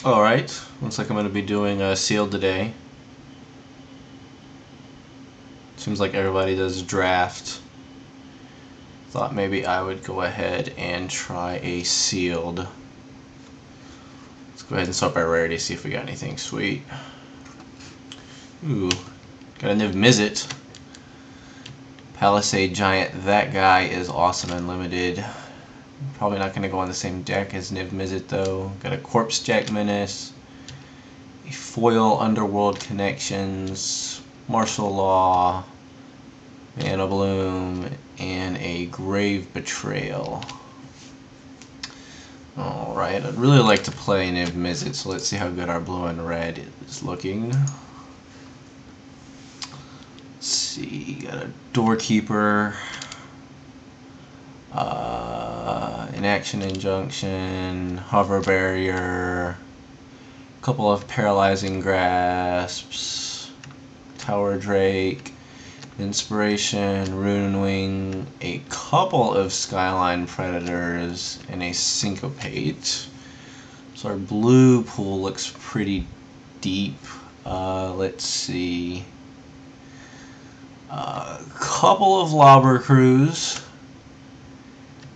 Alright, looks like I'm going to be doing a sealed today. Seems like everybody does draft. Thought maybe I would go ahead and try a sealed. Let's go ahead and sort by rarity, see if we got anything sweet. Ooh, got a Niv Mizzet. Palisade Giant, that guy is awesome and limited. Probably not going to go on the same deck as Niv Mizzet though. Got a Corpse Jack Menace, a foil Underworld Connections, Martial Law, Mana Bloom, and a Grave Betrayal. Alright, I'd really like to play Niv Mizzet, so let's see how good our blue and red is looking. Let's see, got a Doorkeeper, Inaction Injunction, Hover Barrier, a couple of Paralyzing Grasps, Tower Drake, Inspiration, Rune Wing, a couple of Skyline Predators, and a Syncopate. So our blue pool looks pretty deep. Let's see. A couple of Lobber Crews,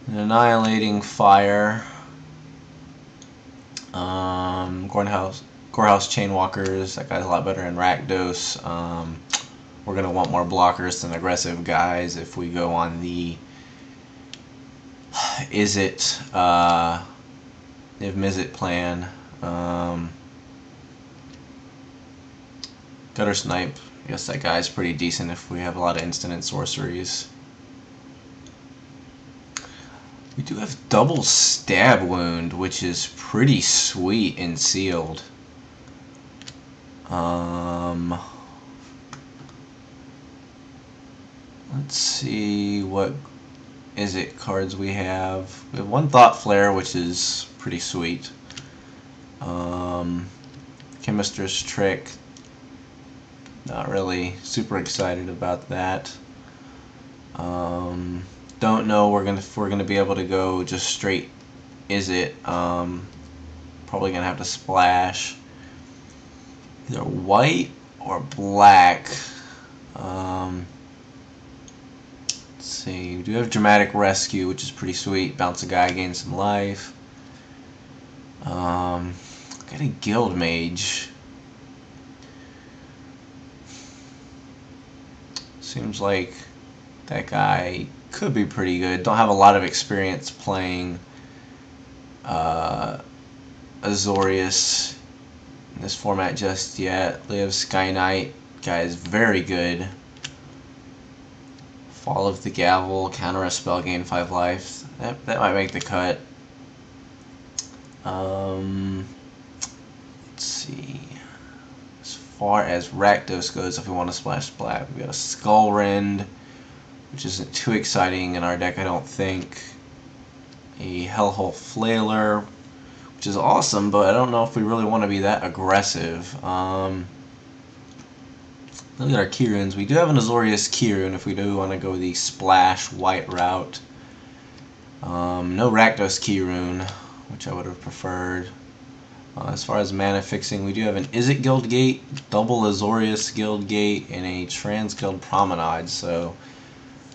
an Annihilating Fire, Gorehouse Chainwalkers. That guy's a lot better in Rakdos. We're going to want more blockers than aggressive guys if we go on the Niv Mizzet plan. Gutter Snipe. I guess that guy's pretty decent if we have a lot of instant and sorceries. We do have double Stab Wound, which is pretty sweet in sealed. Let's see what cards we have. We have one Thought Flare, which is pretty sweet. Chemister's Trick. Not really super excited about that. Don't know if we're gonna be able to go just straight. Probably gonna have to splash either white or black. Let's see. We do have Dramatic Rescue, which is pretty sweet. Bounce a guy, gain some life. Got a Guild Mage. Seems like that guy could be pretty good. Don't have a lot of experience playing Azorius in this format just yet. Live Sky Knight, guy is very good. Fall of the Gavel, counter a spell, gain 5 life. That might make the cut. Let's see. As far as Rakdos goes, if we want to splash black, we got a Skull Rend, which isn't too exciting in our deck, I don't think. A Hellhole Flailer, which is awesome, but I don't know if we really want to be that aggressive. Look at our keyrunes. We do have an Azorius keyrune if we do want to go the splash white route. No Rakdos keyrune, which I would have preferred. As far as mana fixing, we do have an Izzet Guildgate, double Azorius Guildgate, and a Trans Guild Promenade. So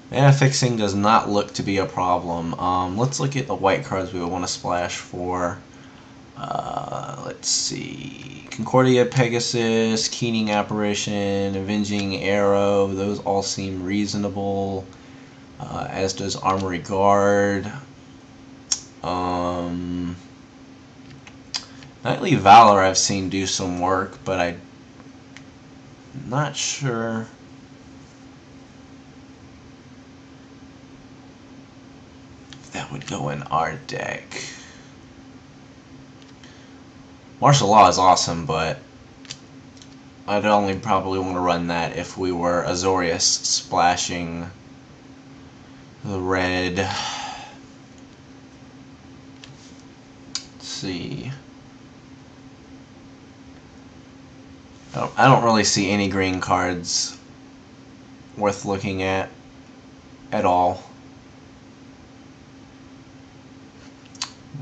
mana fixing does not look to be a problem. Let's look at the white cards we would want to splash for. Let's see. Concordia Pegasus, Keening Apparition, Avenging Arrow, those all seem reasonable. As does Armory Guard. Knightly Valor I've seen do some work, but I'm not sure. If that would go in our deck. Martial Law is awesome, but I'd only probably want to run that if we were Azorius splashing the red. Let's see. I don't really see any green cards worth looking at all.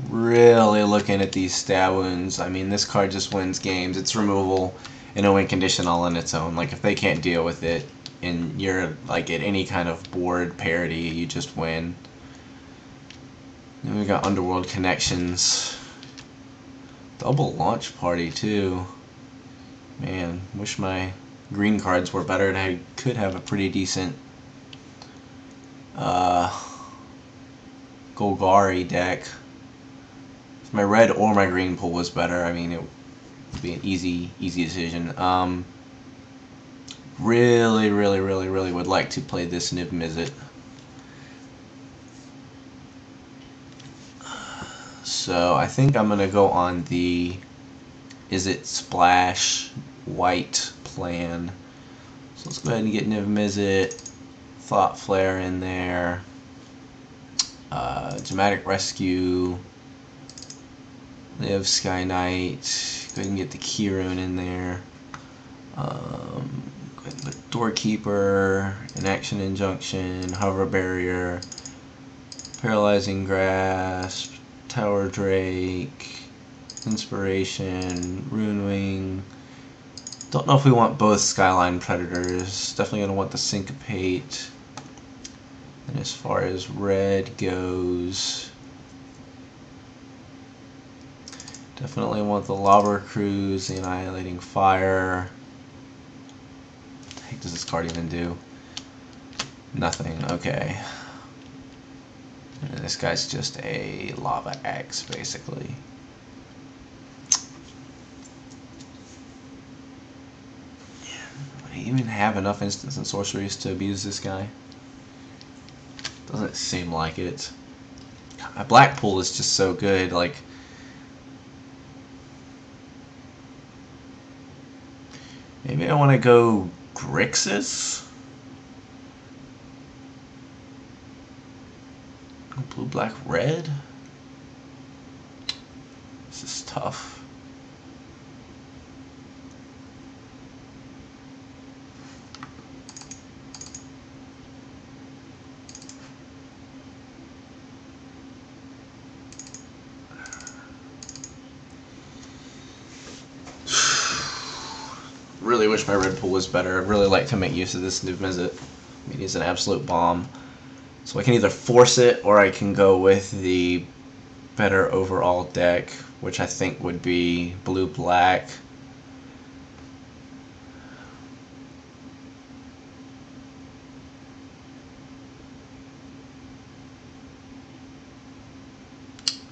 Really really looking at these stab wounds, I mean, this card just wins games. It's removal in a win condition all on its own. Like, if they can't deal with it and you're like at any kind of board parity, you just win. Then we got Underworld Connections. Double Launch Party too. Man, wish my green cards were better and I could have a pretty decent Golgari deck. If my red or my green pool was better, I mean, it would be an easy decision. Really would like to play this Niv Mizzet. So I think I'm gonna go on the Izzet Splash white plan. So let's go ahead and get Niv Mizzet, Thought Flare in there, Dramatic Rescue, Live Sky Knight. Go ahead and get the Keyrune in there. Go ahead and put Doorkeeper, Inaction Injunction, Hover Barrier, Paralyzing Grasp, Tower Drake, Inspiration, Rune Wing. Don't know if we want both Skyline Predators. Definitely going to want the Syncopate. And as far as red goes, definitely want the Lobber Cruise, the Annihilating Fire. What the heck does this card even do? Nothing. Okay. And this guy's just a Lava Axe, basically. Would he even have enough instants and sorceries to abuse this guy? Doesn't seem like it. My black pool is just so good. Like, maybe I want to go Grixis? Blue, black, red? This is tough. Really wish my red pool was better. I'd really like to make use of this Niv Mizzet. I mean, he's an absolute bomb. So I can either force it or I can go with the better overall deck, which I think would be blue-black.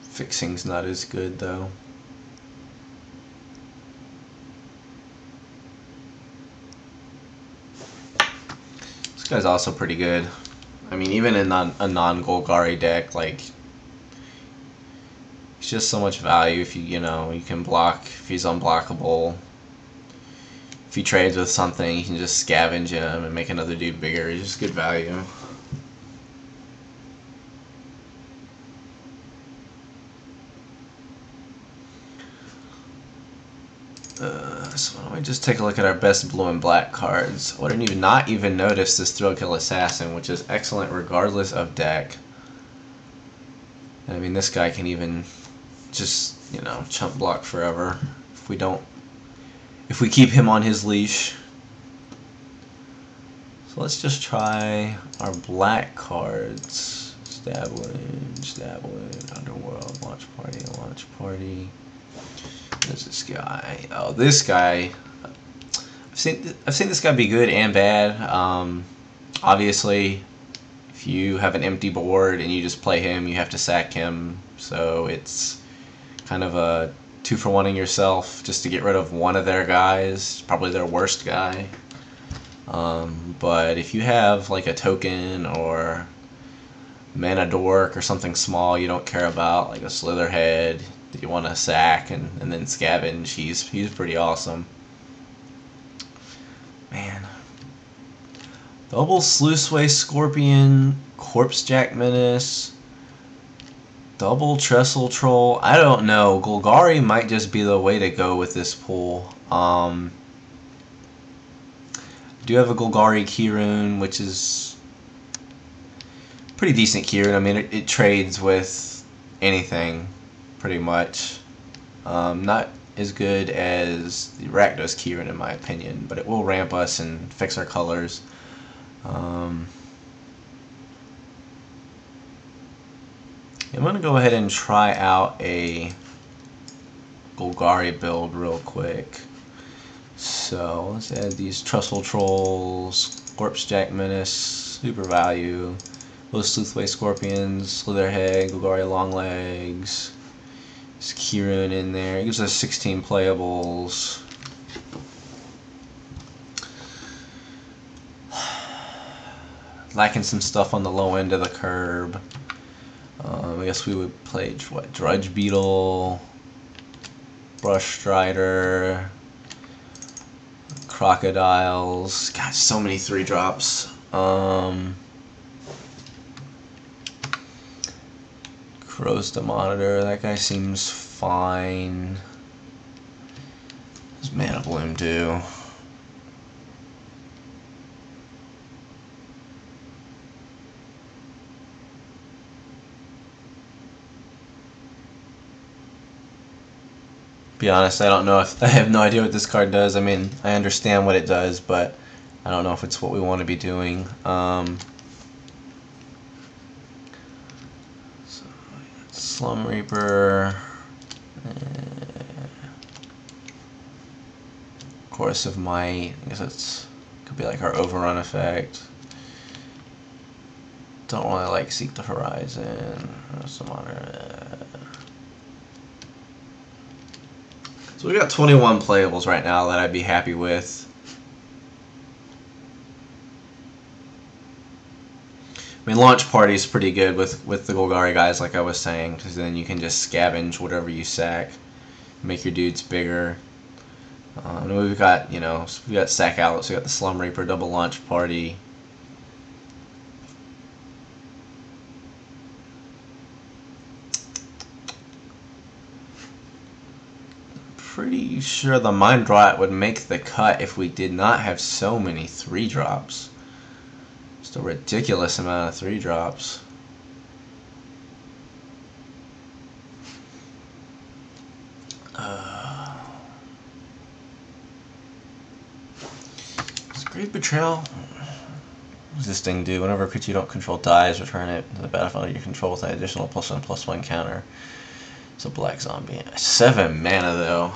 Fixing's not as good though. This guy's also pretty good. I mean, even in a non-Golgari deck, like, it's just so much value if you know, you can block if he's unblockable. If he trades with something, you can just scavenge him and make another dude bigger. It's just good value. So why don't we just take a look at our best blue and black cards. I wouldn't even not even notice this Thrillkill Assassin, which is excellent regardless of deck. And I mean, this guy can even just, you know, chump block forever if we keep him on his leash. So let's just try our black cards. Stab Wound, Underworld, Launch Party. There's this guy. Oh, this guy. I've seen this guy be good and bad. Obviously, if you have an empty board and you just play him, you have to sack him. So it's kind of a 2-for-1ing yourself just to get rid of one of their guys, probably their worst guy. But if you have like a token or Mana Dork or something small you don't care about, like a Slitherhead that you want to sack and then scavenge, he's pretty awesome. Man. Double Sluiceway Scorpion, Corpsejack Menace, double Trestle Troll. I don't know. Golgari might just be the way to go with this pool. I do have a Golgari Keyrune, which is pretty decent Keyrune. I mean, it trades with anything. pretty much. Not as good as the Rakdos Keyring in my opinion, but it will ramp us and fix our colors. I'm going to go ahead and try out a Golgari build real quick. So let's add these Trestle Trolls, Scorpsjack Menace, Super Value, those Sleuthway Scorpions, Slitherhead, Golgari Longlegs, this Keyring in there. It gives us 16 playables. Lacking some stuff on the low end of the curb. I guess we would play what, Drudge Beetle, Brush Strider, Crocodiles. God, so many 3-drops. Crow's the Monitor. That guy seems fine. There's Mana Bloom too. Be honest, I don't know if I have no idea what this card does. I mean, I understand what it does, but I don't know if it's what we want to be doing. So Slum Reaper, Chorus of Might. I guess it's could be like our overrun effect. Don't really like Seek the Horizon. Some other. So we got 21 playables right now that I'd be happy with. I mean, Launch Party is pretty good with the Golgari guys, like I was saying, because then you can just scavenge whatever you sack, make your dudes bigger. And we've got, you know, we got sack outlets, we got the Slum Reaper, double Launch Party. Pretty sure the Mind Rot would make the cut if we did not have so many 3-drops. Just a ridiculous amount of 3-drops. Is Grave Betrayal? What does this thing do? Whenever a creature you don't control dies, return it to the battlefield you control with an additional +1/+1 counter. It's a black zombie. 7 mana though.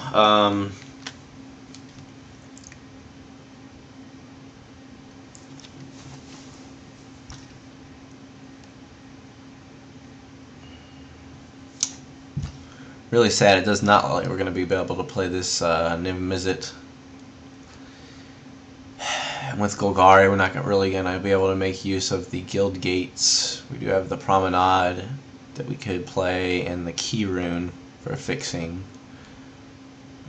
Really sad. It does not look like we're going to be able to play this Niv-Mizzet. And with Golgari, we're not really going to be able to make use of the Guild Gates. We do have the Promenade that we could play, and the Keyring for fixing.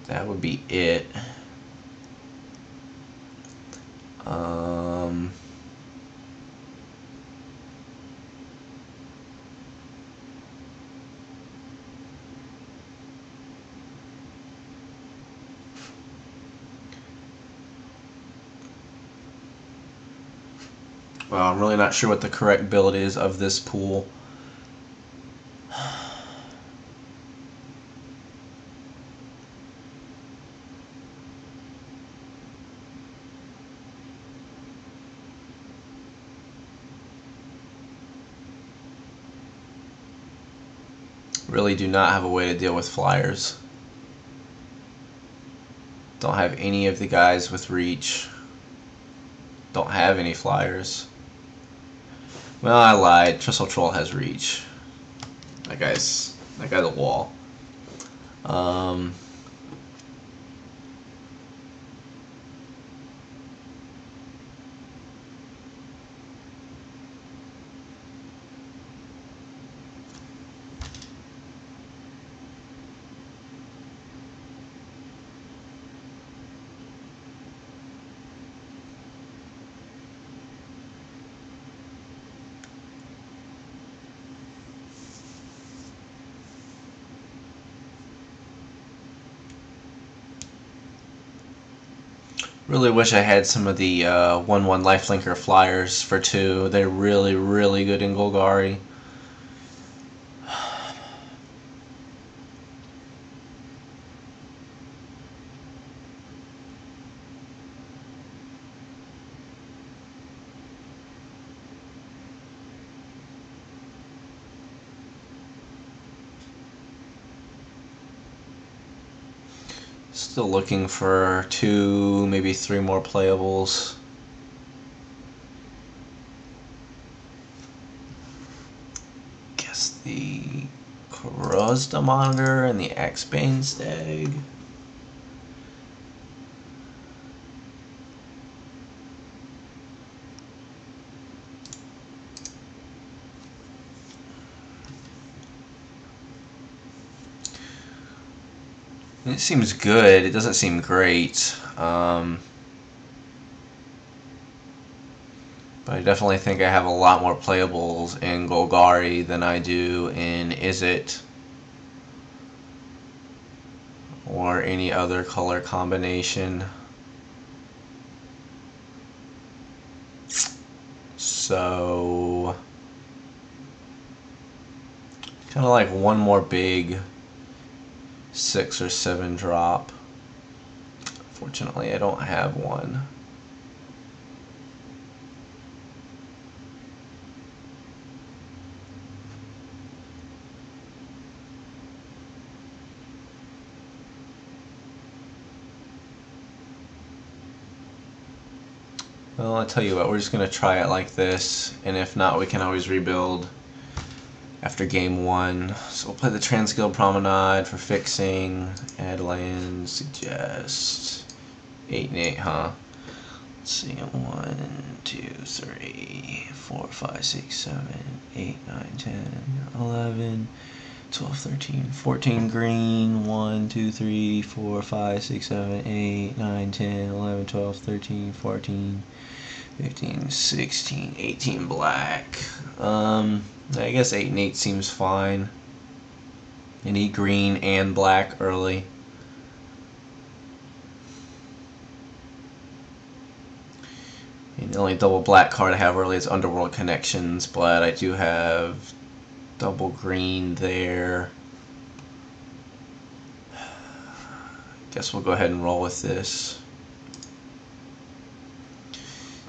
That would be it. Well, I'm really not sure what the correct build is of this pool. Really do not have a way to deal with flyers. Don't have any of the guys with reach. Don't have any flyers. Well, I lied. Trestle Troll has reach. That guy's a wall. Really wish I had some of the 1/1 lifelinker flyers for 2. They're really good in Golgari. Still looking for 2, maybe 3 more playables. Guess the Corozda Monitor and the Axebane Stag. It seems good. It doesn't seem great. But I definitely think I have a lot more playables in Golgari than I do in Izzet or any other color combination. So kind of like one more big 6 or 7 drop. Fortunately, I don't have one. Well, I'll tell you what, we're just going to try it like this, and if not, we can always rebuild after game 1. So we'll play the Transguild Promenade for fixing, add lands, suggest 8 and 8, huh? Let's see, 1, 2, 3, 4, 5, 6, 7, 8, 9, 10, 11, 12, 13, 14 green, 1, 2, 3, 4, 5, 6, 7, 8, 9, 10, 11, 12, 13, 14, 15, 16, 18 black. I guess 8 and 8 seems fine. I need green and black early. And the only double black card I have early is Underworld Connections, but I do have double green there. Guess we'll go ahead and roll with this.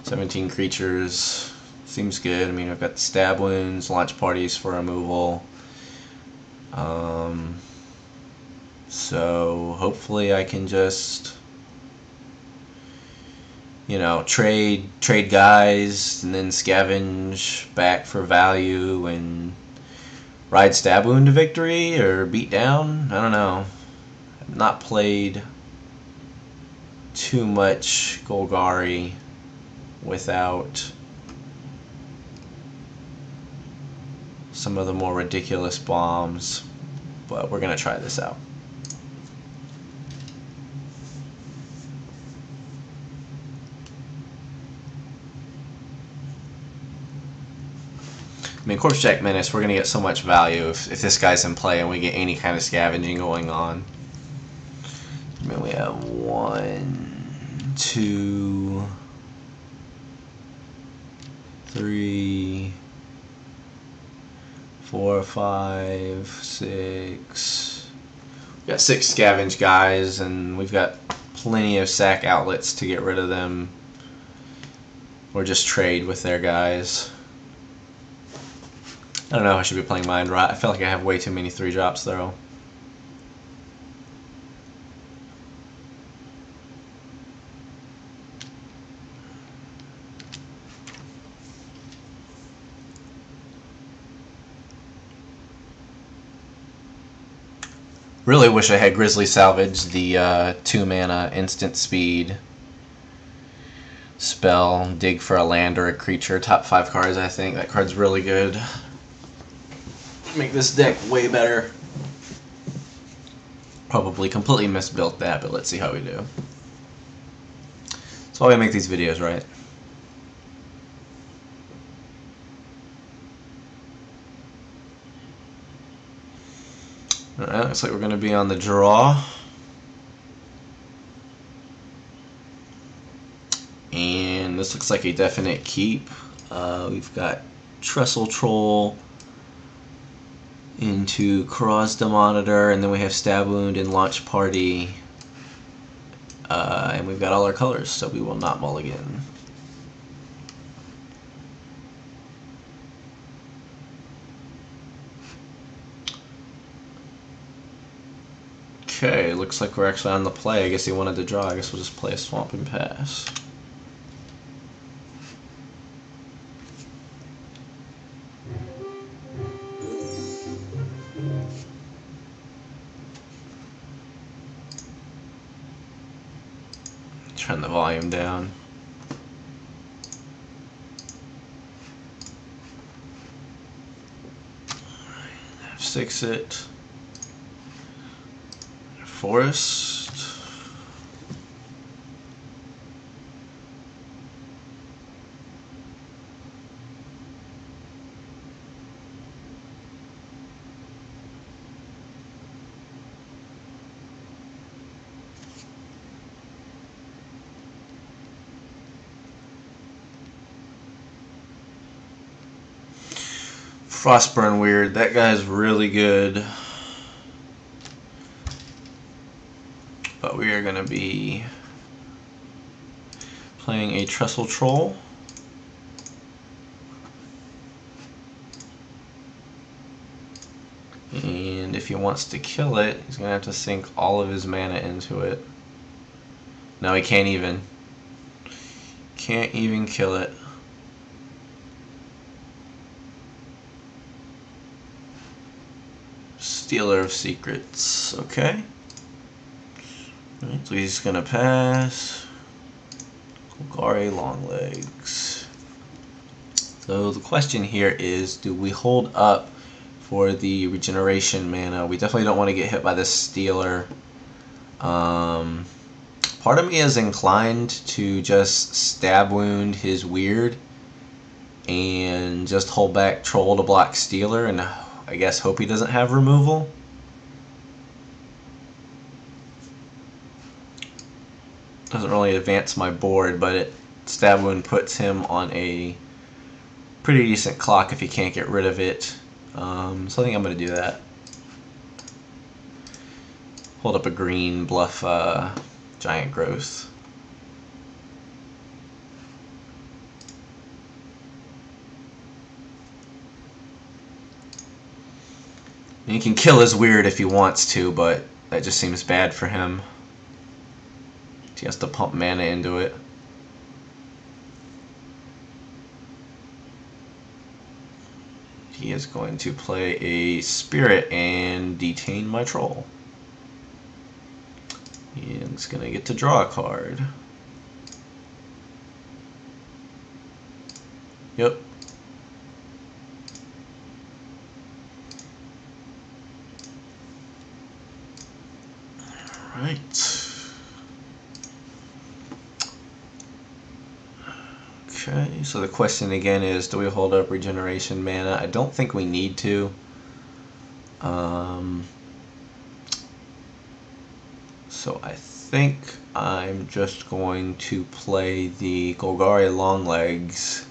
17 creatures seems good. I mean, I've got the stab wounds, launch parties for removal. So hopefully I can just, you know, trade guys and then scavenge back for value and ride stab wound to victory or beat down. I don't know. I've not played too much Golgari without some of the more ridiculous bombs, but we're gonna try this out. I mean, Corpse Jack Menace, we're gonna get so much value if this guy's in play and we get any kind of scavenging going on. I mean, we have 1, 2, 3, 4, 5, 6. We got 6 scavenge guys, and we've got plenty of sack outlets to get rid of them, or just trade with their guys. I don't know if I should be playing Mind Rot. I feel like I have way too many 3-drops though. Really wish I had Grizzly Salvage, the 2 mana instant speed spell, dig for a land or a creature. Top 5 cards, I think. That card's really good. Make this deck way better. Probably completely misbuilt that, but let's see how we do. That's why we make these videos, right? Alright, looks like we're going to be on the draw. And this looks like a definite keep. We've got Trestle Troll into Corozda Monitor, and then we have Stab Wound and Launch Party. And we've got all our colors, so we will not mulligan. Okay, looks like we're actually on the play. I guess he wanted to draw. I guess we'll just play a swamp and pass. Turn the volume down. F6 it. Forest. Frostburn Weird. That guy's really good. But we are going to be playing a Trestle Troll. And if he wants to kill it, he's going to have to sink all of his mana into it. No, he can't even. Can't even kill it. Stealer of Secrets. Okay. Right, so he's going to pass. Golgari Longlegs. So the question here is, do we hold up for the regeneration mana? We definitely don't want to get hit by this Stealer. Part of me is inclined to just stab wound his weird and just hold back Troll to block Stealer and I guess hope he doesn't have removal. Doesn't really advance my board, but stab wound puts him on a pretty decent clock if he can't get rid of it. So I think I'm going to do that. Hold up a green, bluff Giant Growth. And he can kill his weird if he wants to, but that just seems bad for him. He has to pump mana into it. He is going to play a Spirit and detain my Troll. And he's going to get to draw a card. Yep. Alright. Okay, so the question again is, do we hold up regeneration mana? I don't think we need to. So I think I'm just going to play the Golgari Longlegs.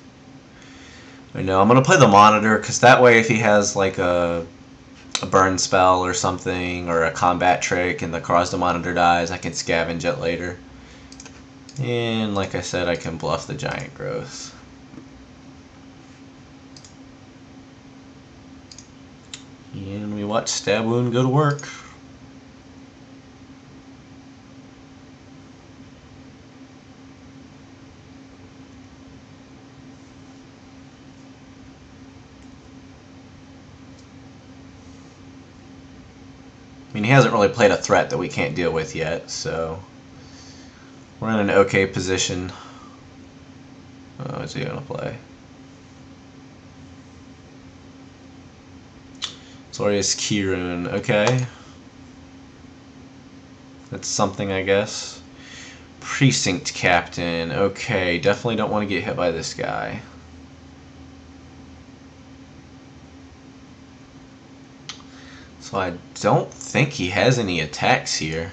I know I'm going to play the Monitor because that way if he has like a burn spell or something or a combat trick and the Krasna Monitor dies, I can scavenge it later. And like I said, I can bluff the Giant Growth. And we watch Stab Wound go to work. I mean, he hasn't really played a threat that we can't deal with yet, so we're in an okay position. Oh, what's he gonna play? Azorius Keyrune, okay. That's something, I guess. Precinct Captain, okay. Definitely don't want to get hit by this guy. So I don't think he has any attacks here.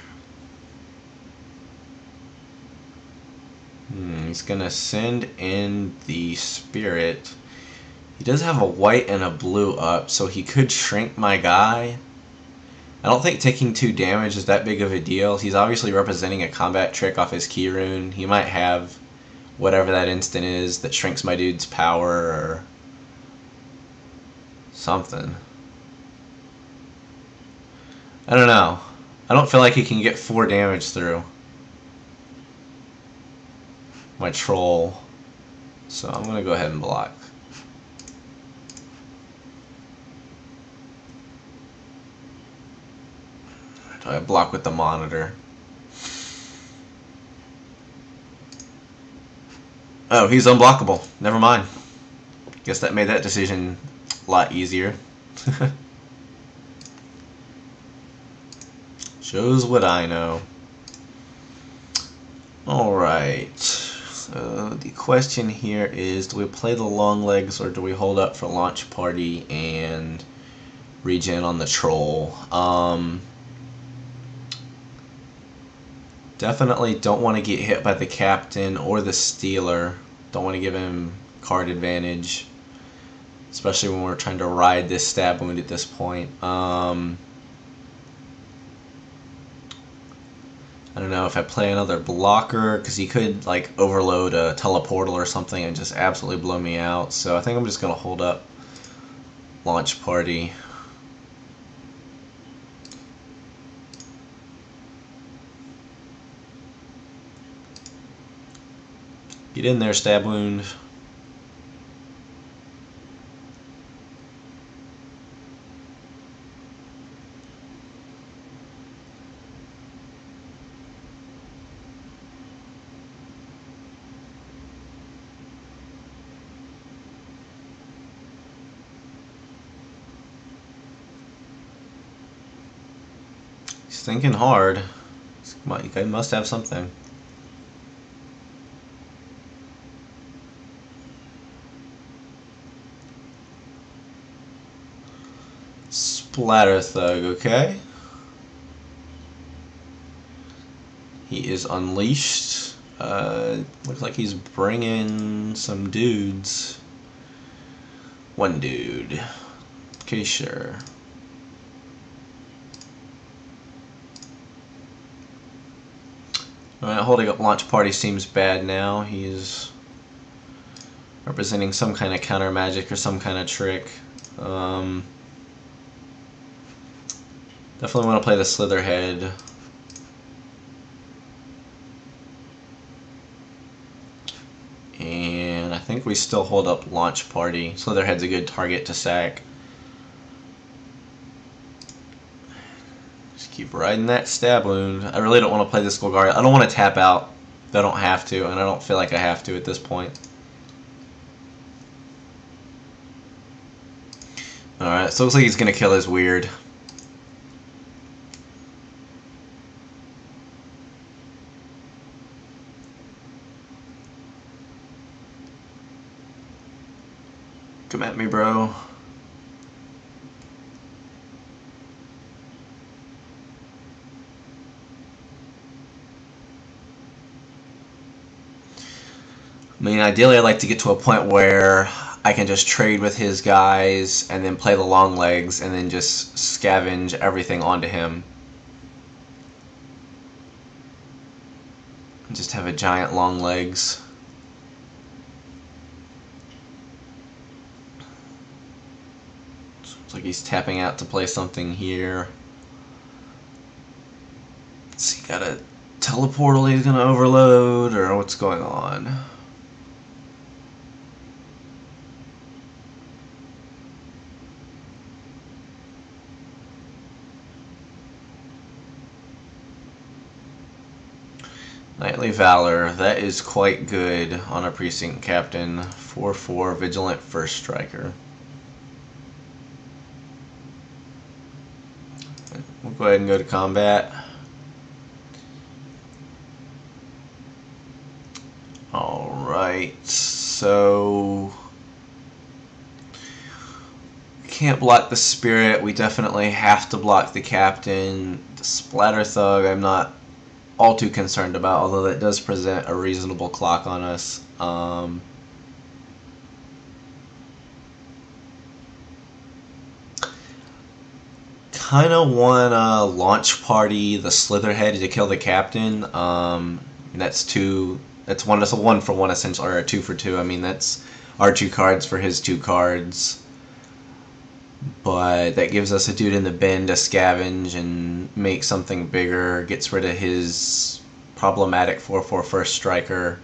He's gonna send in the Spirit. He does have a white and a blue up, so he could shrink my guy. I don't think taking 2 damage is that big of a deal. He's obviously representing a combat trick off his Keyrune. He might have whatever that instant is that shrinks my dude's power or something. I don't know. I don't feel like he can get 4 damage through my troll. So I'm going to go ahead and block. Do I block with the monitor? Oh, he's unblockable. Never mind. Guess that made that decision a lot easier. Shows what I know. Alright. So the question here is, do we play the long legs or do we hold up for launch party and regen on the troll? Definitely don't want to get hit by the captain or the stealer. Don't want to give him card advantage, especially when we're trying to ride this stab wound at this point. I don't know if I play another blocker, because he could like overload a teleportal or something and just absolutely blow me out. So I think I'm just going to hold up launch party. Get in there, stab wound. He's thinking hard. You guys must have something. Splatter Thug, okay. He is unleashed. Looks like he's bringing some dudes. One dude. Okay, sure. Alright, holding up launch party seems bad now. He's representing some kind of counter magic or some kind of trick. Definitely want to play the Slitherhead. And I think we still hold up launch party. Slitherhead's a good target to sack. Just keep riding that stab wound. I really don't want to play this Golgari. I don't want to tap out if I don't have to, and I don't feel like I have to at this point. Alright, so it looks like he's going to kill his weird. Come at me, bro. I mean, ideally I'd like to get to a point where I can just trade with his guys and then play the long legs and then just scavenge everything onto him. And just have a giant long legs. Looks like he's tapping out to play something here. Let's see, got a teleportal he's gonna overload, or what's going on? Knightly Valor, that is quite good on a Precinct Captain. 4/4 Vigilant First Striker. We'll go ahead and go to combat. Alright, so we can't block the Spirit. We definitely have to block the Captain. The Splatter Thug I'm not all too concerned about, although that does present a reasonable clock on us. Kind of want to launch party the Slitherhead to kill the Captain. That's two. That's one. That's a 1-for-1 essentially, or a 2-for-2. I mean, that's our 2 cards for his 2 cards. but that gives us a dude in the bin to scavenge and make something bigger, gets rid of his problematic 4/4 first striker.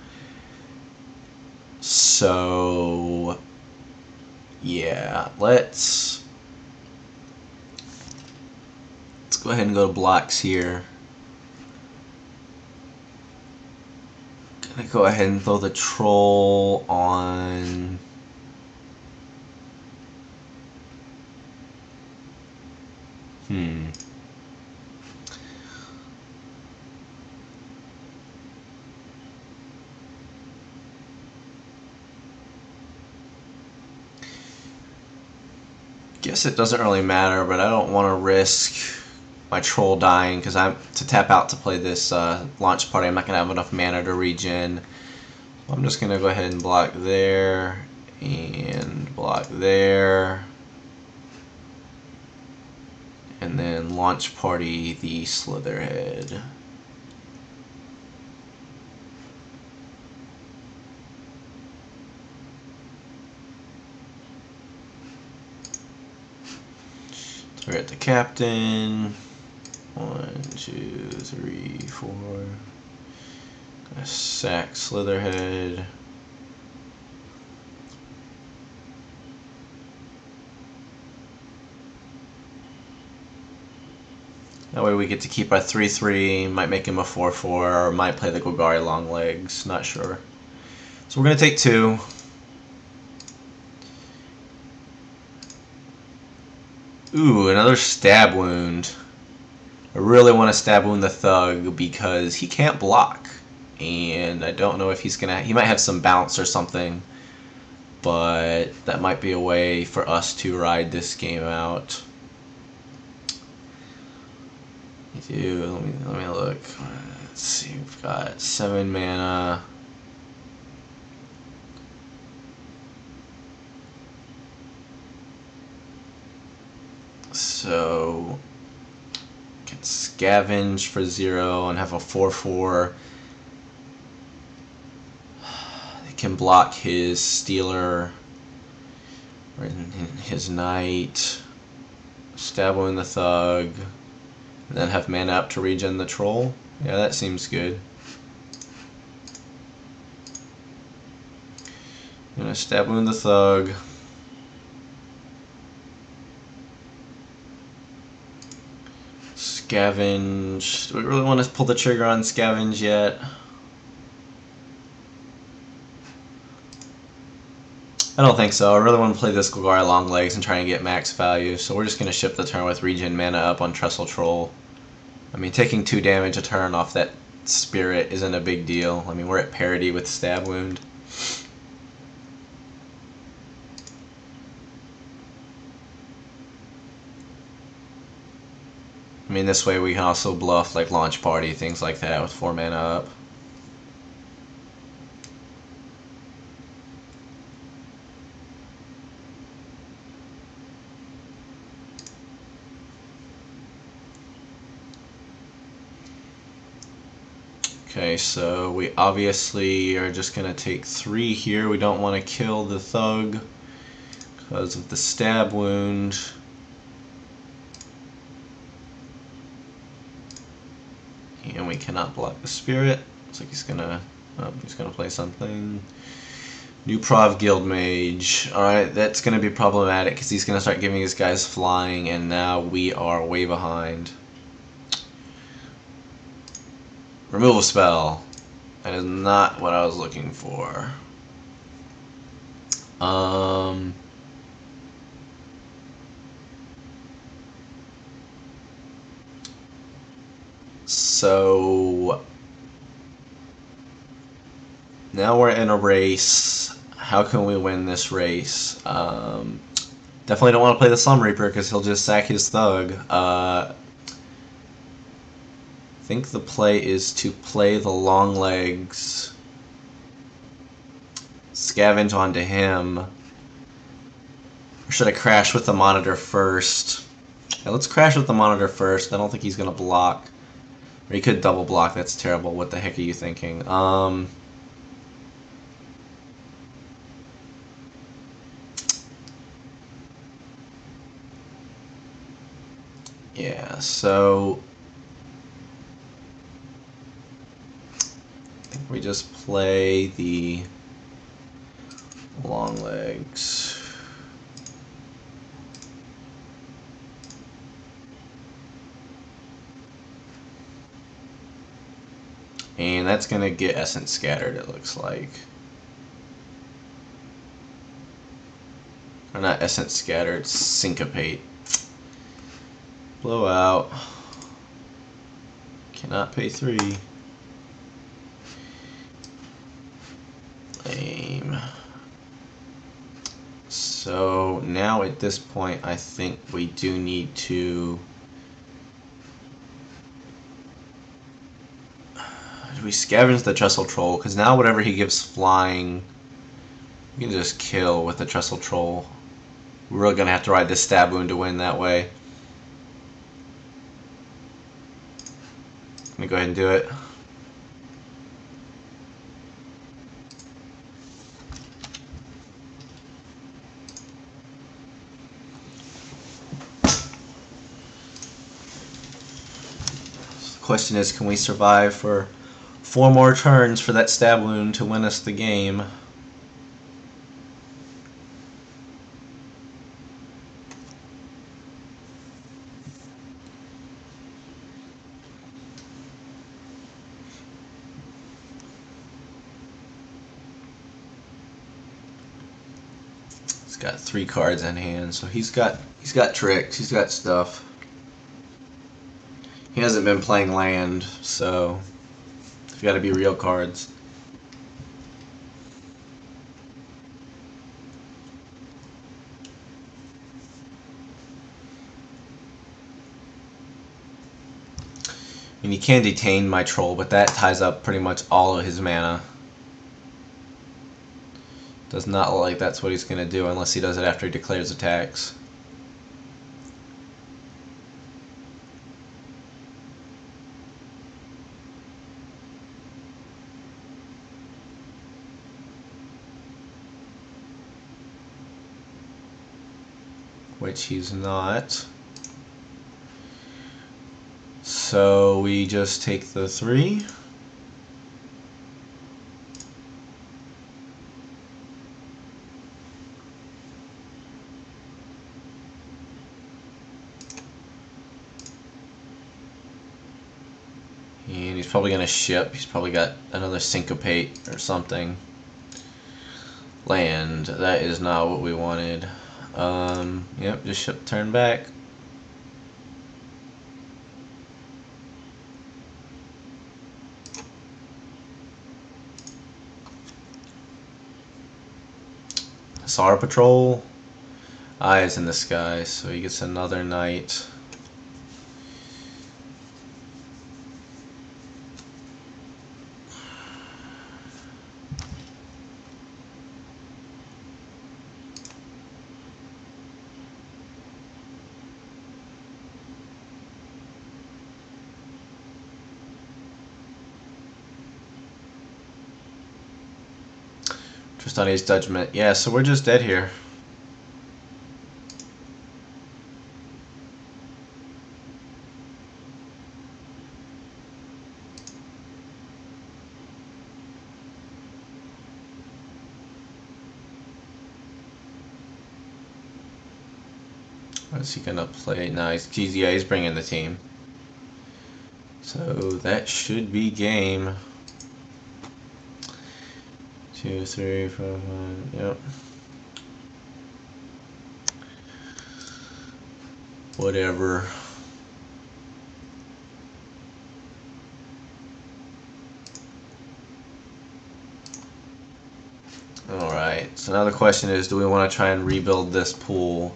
So yeah, let's go ahead and go to blocks here. Gonna go ahead and throw the troll on. Guess it doesn't really matter, but I don't want to risk my troll dying because I'm to tap out to play this launch party. I'm not gonna have enough mana to regen. I'm just gonna go ahead and block there and block there, and then launch party the Slitherhead. We're at the captain. 1, 2, 3, 4. Gonna sack Slitherhead. That way we get to keep our 3/3. Might make him a 4/4, or might play the Golgari long legs. Not sure. So we're gonna take 2. Ooh, another stab wound. I really want to stab wound the Thug because he can't block. And I don't know if he's gonna... He might have some bounce or something. But that might be a way for us to ride this game out. Dude, let me look. Let's see, we've got 7 mana. So can scavenge for 0 and have a 4/4. They can block his Stealer or his Knight. Stab wound the Thug. And then have mana up to regen the Troll. Yeah, that seems good. I'm gonna stab wound the Thug. Scavenge. Do we really want to pull the trigger on Scavenge yet? I don't think so. I really want to play this Golgari long legs and try and get max value. So we're just going to ship the turn with regen mana up on Trestle Troll. I mean, taking 2 damage a turn off that Spirit isn't a big deal. I mean, we're at parity with Stab Wound. I mean, this way we can also bluff like Launch Party, things like that with 4 mana up. Okay, so we obviously are just going to take 3 here. We don't want to kill the Thug because of the Stab Wound. And we cannot block the Spirit. Looks like he's gonna play something. New Prov Guild Mage. Alright, that's gonna be problematic because he's gonna start giving his guys flying, and now we are way behind. Removal spell. That is not what I was looking for. So now we're in a race. How can we win this race? Definitely don't want to play the Slum Reaper because he'll just sack his Thug. I think the play is to play the long legs, scavenge onto him. Or should I crash with the Monitor first? Yeah, let's crash with the Monitor first. I don't think he's going to block. Or he could double block. That's terrible. What the heck are you thinking? So I think we just play the long legs. And that's going to get essence scattered, it looks like. Or not essence scattered, syncopate. Blowout. Cannot pay 3. Lame. So now at this point, I think we do need to... Do we scavenge the Trestle Troll? Because now whatever he gives flying, we can just kill with the Trestle Troll. We're really going to have to ride this stab wound to win that way. Let me go ahead and do it. The question is, can we survive for 4 more turns for that stab wound to win us the game? He's got 3 cards in hand, so he's got tricks, he's got stuff. He hasn't been playing land, so it's got to be real cards. I mean, he can detain my troll, but that ties up pretty much all of his mana. Does not look like that's what he's going to do unless he does it after he declares attacks. Which he's not. So we just take the 3. And he's probably going to ship. He's probably got another syncopate or something. Land. That is not what we wanted. Yep, just ship turn back. Sar Patrol. Eyes in the sky, so he gets another night. Tristani's Judgment. Yeah, so we're just dead here. What's he gonna play? Nice. Yeah, he's bringing the team. So that should be game. 2, 3, 4, 5. Yep. Whatever. Alright, so now the question is, do we want to try and rebuild this pool?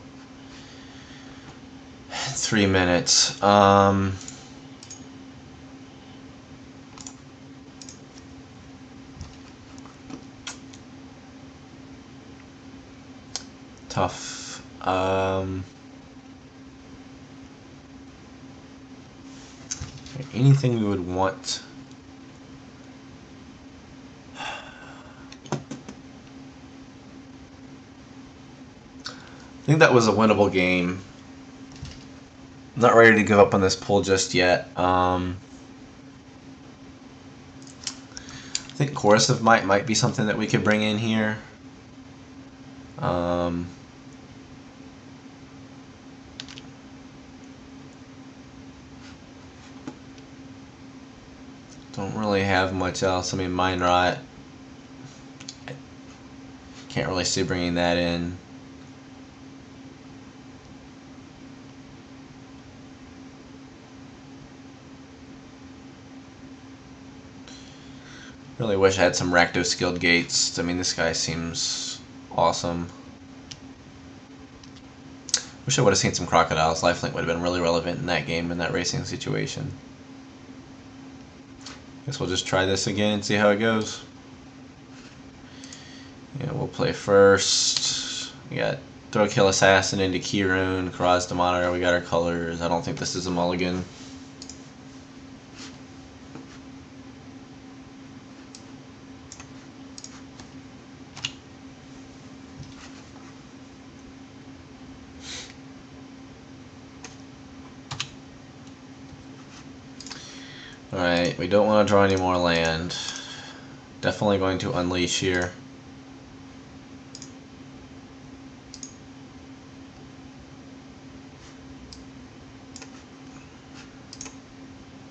3 minutes. Tough. Anything we would want. I think that was a winnable game. Not ready to give up on this pull just yet. I think Chorus of Might might be something that we could bring in here. Don't really have much else. I mean, Mind Rot. Can't really see bringing that in. Really wish I had some Rakdos skilled gates. I mean, this guy seems awesome. Wish I would have seen some Crocodiles. Lifelink would have been really relevant in that game, in that racing situation. Guess we'll just try this again and see how it goes. Yeah, we'll play first. We got Throw Kill Assassin into Keyrune, Karaz to Monitor. We got our colors. I don't think this is a mulligan. Alright, we don't want to draw any more land. Definitely going to unleash here.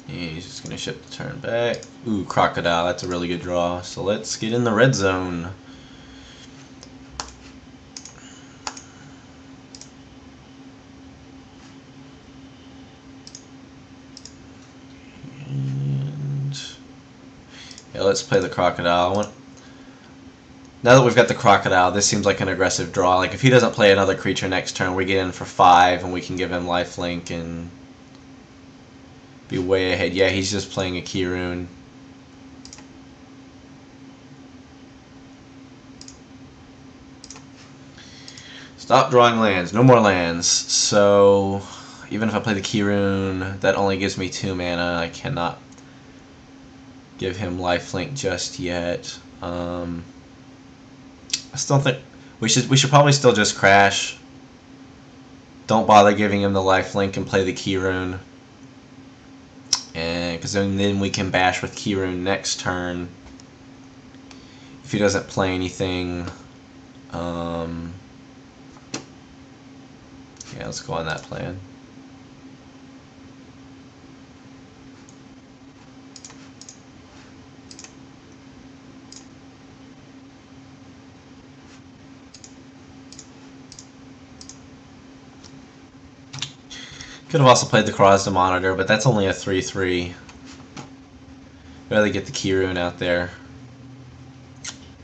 He's just going to ship the turn back. Ooh, Crocodile, that's a really good draw. So let's get in the red zone. Yeah, let's play the Crocodile. Now that we've got the Crocodile, this seems like an aggressive draw. Like, if he doesn't play another creature next turn, we get in for 5, and we can give him lifelink and be way ahead. Yeah, he's just playing a Keyrune. Stop drawing lands. No more lands. So, even if I play the Keyrune, that only gives me 2 mana. I cannot give him lifelink just yet. I still think we should probably still just crash. Don't bother giving him the lifelink and play the Keyrune. And because then we can bash with Keyrune next turn if he doesn't play anything. Yeah, let's go on that plan. Could have also played the Karaz to Monitor, but that's only a 3/3. Rather get the Keyrune out there.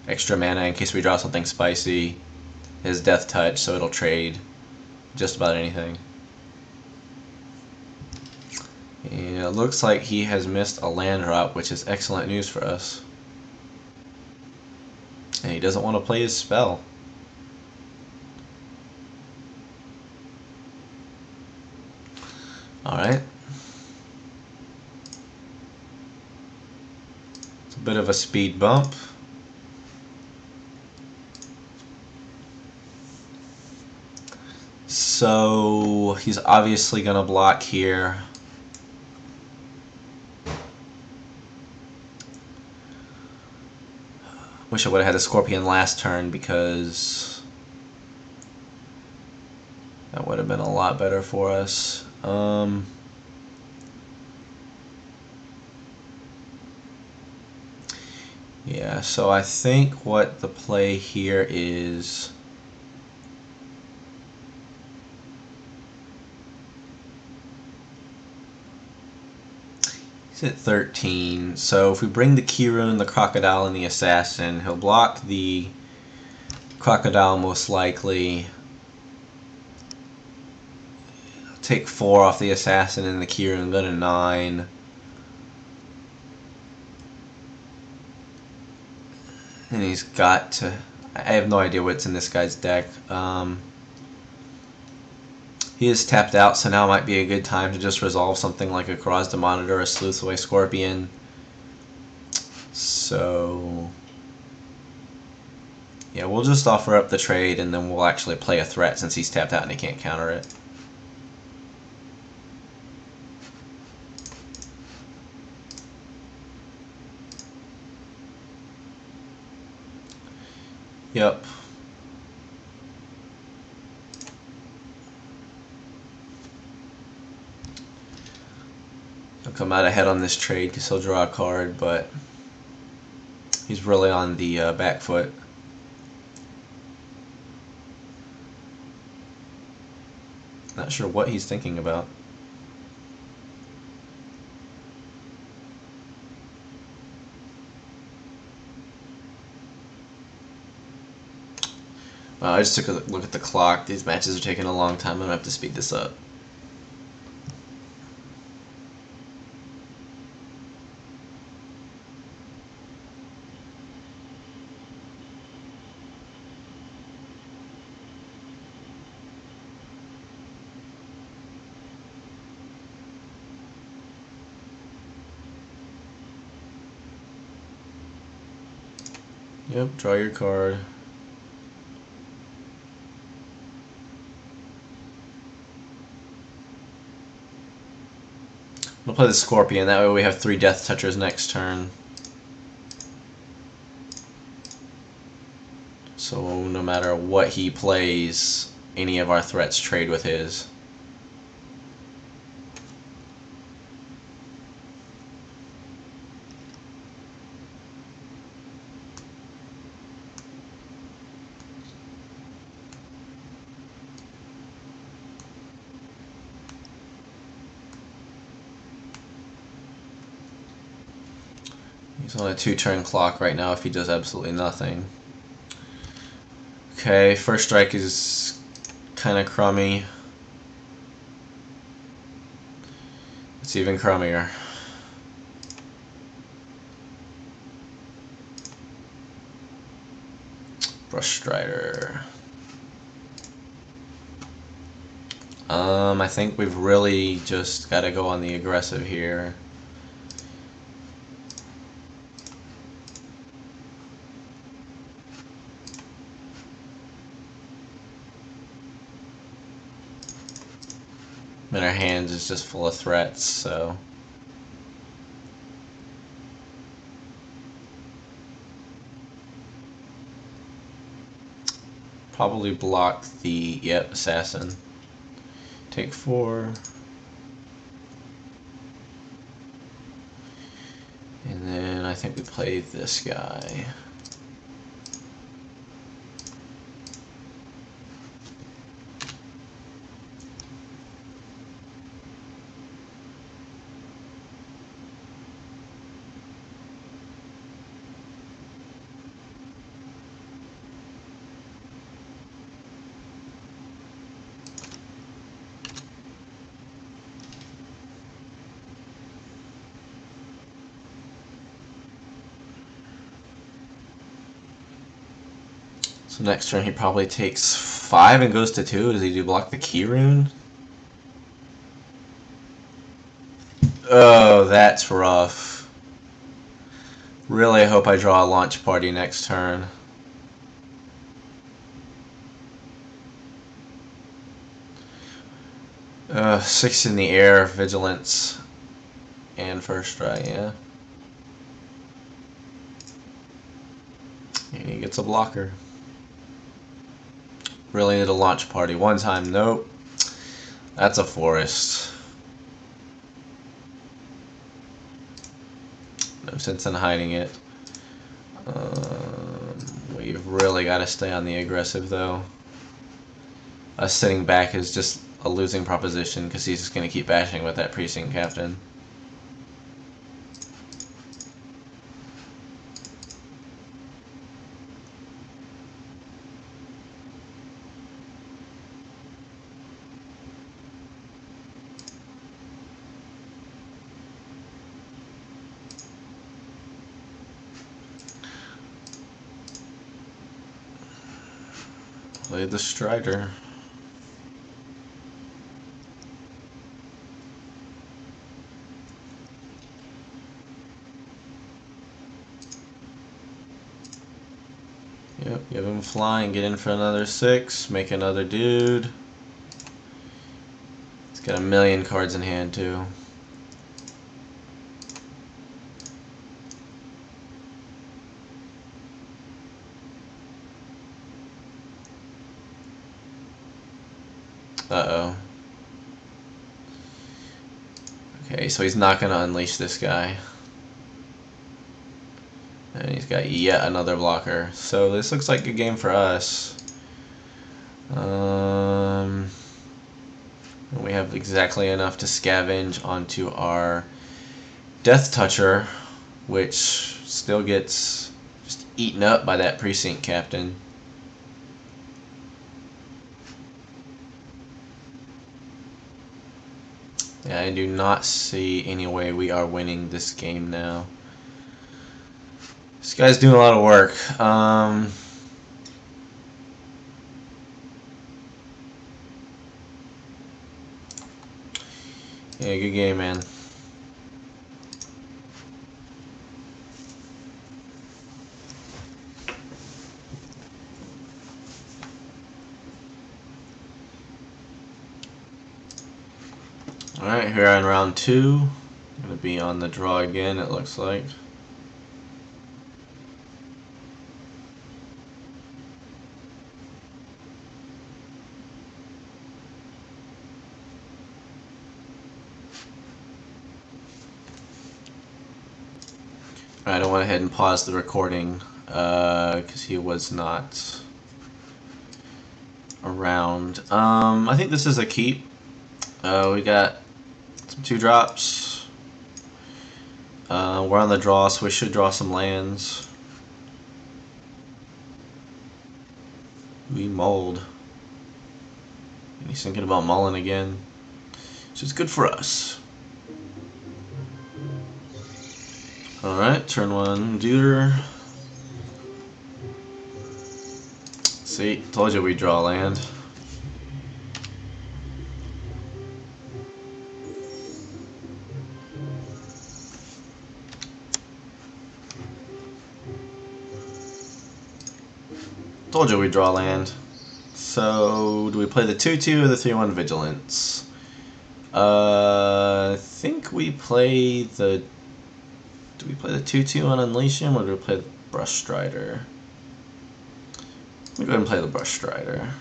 Extra mana in case we draw something spicy. His Death Touch, so it'll trade just about anything. And it looks like he has missed a land drop, which is excellent news for us. And he doesn't want to play his spell. Alright. It's a bit of a speed bump. So he's obviously going to block here. Wish I would have had a Scorpion last turn because that would have been a lot better for us. Yeah, so I think what the play here is he's at 13, so if we bring the Keyrune, the Crocodile, and the Assassin, he'll block the Crocodile most likely. Take 4 off the Assassin and the Keyrune, go to 9. And he's got to... I have no idea what's in this guy's deck. He is tapped out, so now might be a good time to just resolve something like a Karaz to Monitor, a Sleuth Away Scorpion. So... yeah, we'll just offer up the trade, and then we'll actually play a threat since he's tapped out and he can't counter it. Yep. He'll come out ahead on this trade because he'll draw a card, but he's really on the back foot. Not sure what he's thinking about. I just took a look at the clock. These matches are taking a long time. I'm going to have to speed this up. Yep, draw your card. We'll play the Scorpion. That way we have 3 Death Touchers next turn. So no matter what he plays, any of our threats trade with his. He's on a 2-turn clock right now if he does absolutely nothing. Okay, first strike is kind of crummy. It's even crummier. Brush Strider. I think we've really just got to go on the aggressive here. And our hands is just full of threats, so probably block the assassin. Take 4. And then I think we play this guy. So next turn he probably takes 5 and goes to 2. Does he do block the key rune? Oh, that's rough. Really hope I draw a launch party next turn. 6 in the air, vigilance, and first strike, yeah. And he gets a blocker. Really need a launch party. One time, nope. That's a forest. No sense in hiding it. We've really got to stay on the aggressive, though. Us sitting back is just a losing proposition because he's just going to keep bashing with that precinct captain. Play the Strider. Yep, give him flying, get in for another 6, make another dude. He's got a million cards in hand too. Uh-oh. Okay, so he's not going to unleash this guy. And he's got yet another blocker. So this looks like a game for us. We have exactly enough to scavenge onto our Death Toucher, which still gets just eaten up by that precinct captain. Yeah, I do not see any way we are winning this game now. This guy's doing a lot of work. Yeah, good game, man. Alright, here on round 2. Gonna be on the draw again, it looks like. Alright, I went ahead and paused the recording because he was not around. I think this is a keep. We got some 2-drops. We're on the draw, so we should draw some lands. We mulled. And he's thinking about mulling again, which is good for us. Alright, turn 1 Deuter. See, told you we'd draw land. Told you we'd draw land. So, do we play the 2-2 or the 3-1 Vigilance? I think we play the... Do we play the 2-2 on Unleash him, or do we play the Brush Strider? Let me go ahead and play the Brush Strider.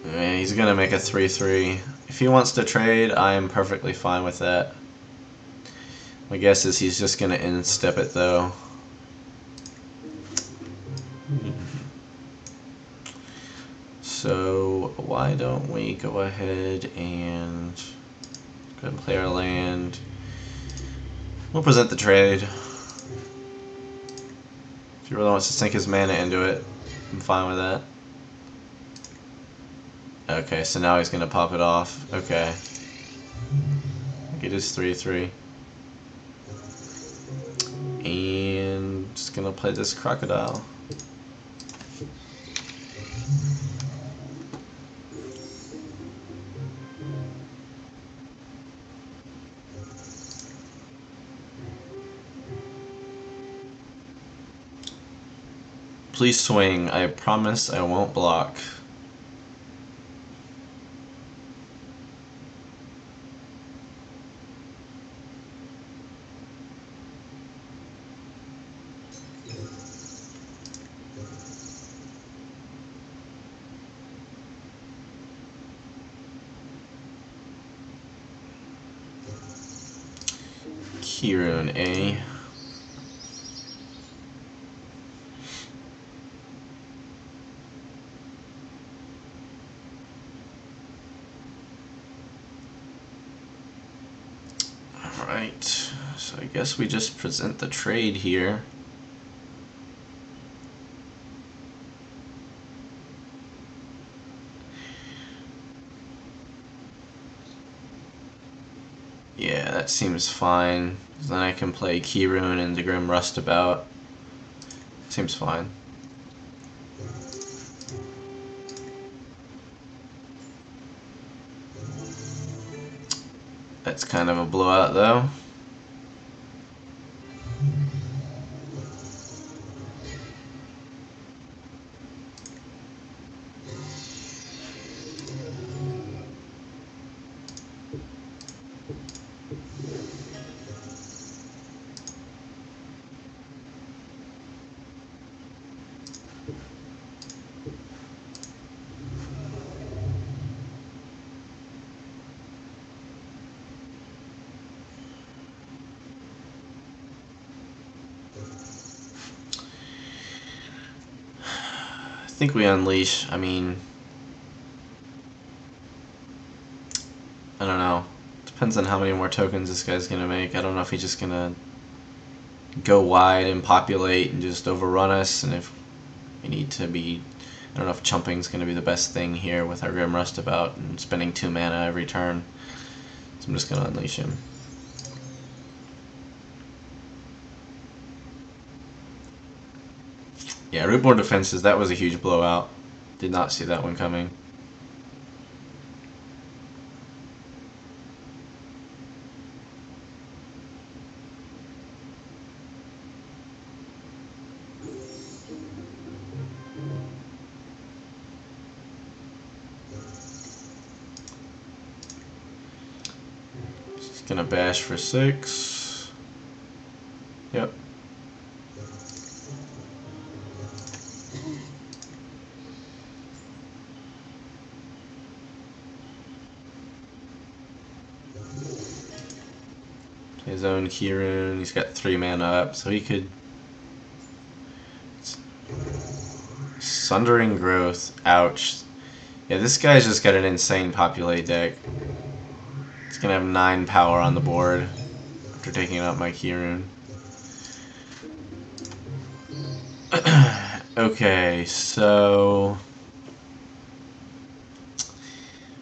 Yeah, he's gonna make a 3-3. If he wants to trade, I am perfectly fine with that. My guess is he's just gonna instep it though. So why don't we go ahead and go ahead and play our land. We'll present the trade. If he really wants to sink his mana into it, I'm fine with that. Okay, so now he's gonna pop it off. Okay. It is 3-3. And just gonna play this Crocodile. Please swing. I promise I won't block. Kieran A. Alright, so I guess we just present the trade here. Yeah, that seems fine. Then I can play Keyrune and the Grim Rustabout. Seems fine. That's kind of a blowout though. think we unleash. I mean, I don't know. Depends on how many more tokens this guy's gonna make. I don't know if he's just gonna go wide and populate and just overrun us, and if we need to be, I don't know if chumping's gonna be the best thing here with our Grim Rustabout and spending 2 mana every turn. So I'm just gonna unleash him. Yeah, Rootborne Defenses, that was a huge blowout. Did not see that one coming. She's gonna bash for 6. Yep. His own Keyrune, he's got 3 mana up, so he could... Sundering Growth, ouch. Yeah, this guy's just got an insane populate deck. It's gonna have 9 power on the board after taking out my Keyrune. Okay, so...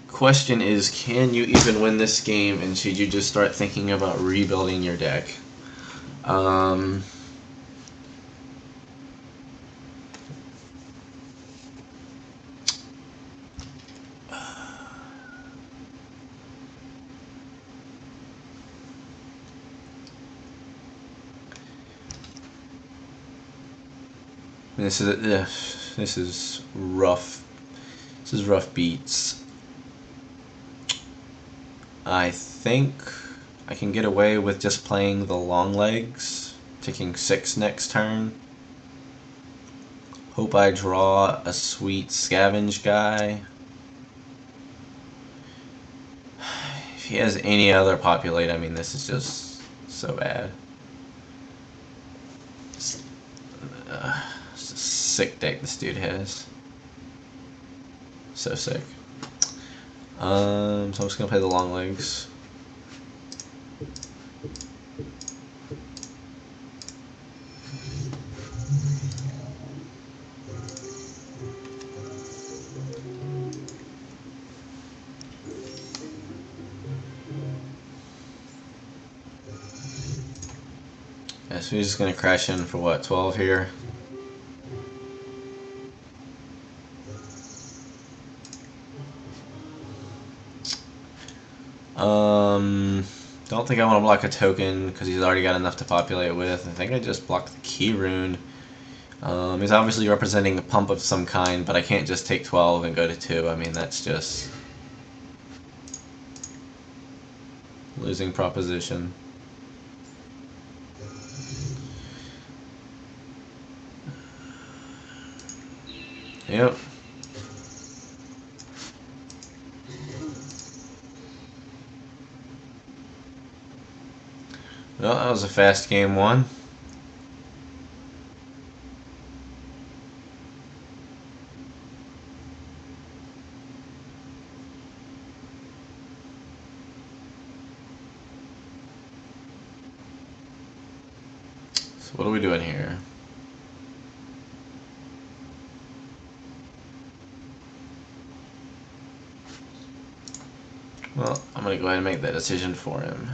Question is, can you even win this game, and should you just start thinking about rebuilding your deck? This is rough. This is rough beats. I think I can get away with just playing the long legs, taking 6 next turn. Hope I draw a sweet scavenge guy. If he has any other populate, I mean, this is just so bad. It's a sick deck this dude has. So sick. So I'm just gonna play the long legs. Yeah, so he's just gonna crash in for what, 12 here? Don't think I want to block a token because he's already got enough to populate with. I think I just blocked the Keyrune. He's obviously representing a pump of some kind, but I can't just take 12 and go to 2. I mean, that's just losing proposition. Yep. Well, that was a fast game 1. So what are we doing here? Well, I'm going to go ahead and make that decision for him.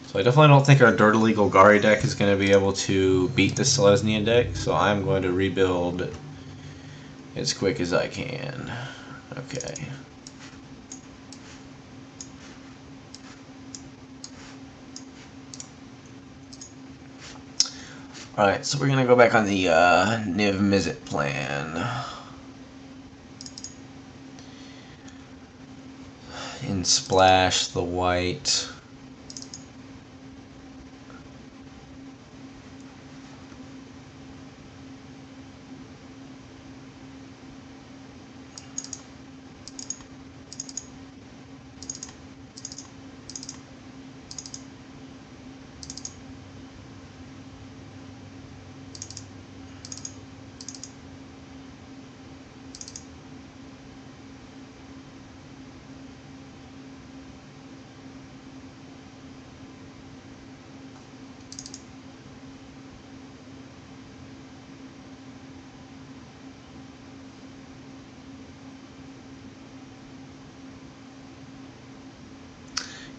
So I definitely don't think our Dirtily Golgari deck is going to be able to beat the Selesnya deck, so I'm going to rebuild as quick as I can. Okay. Alright, so we're going to go back on the Niv Mizzet plan. And splash the white.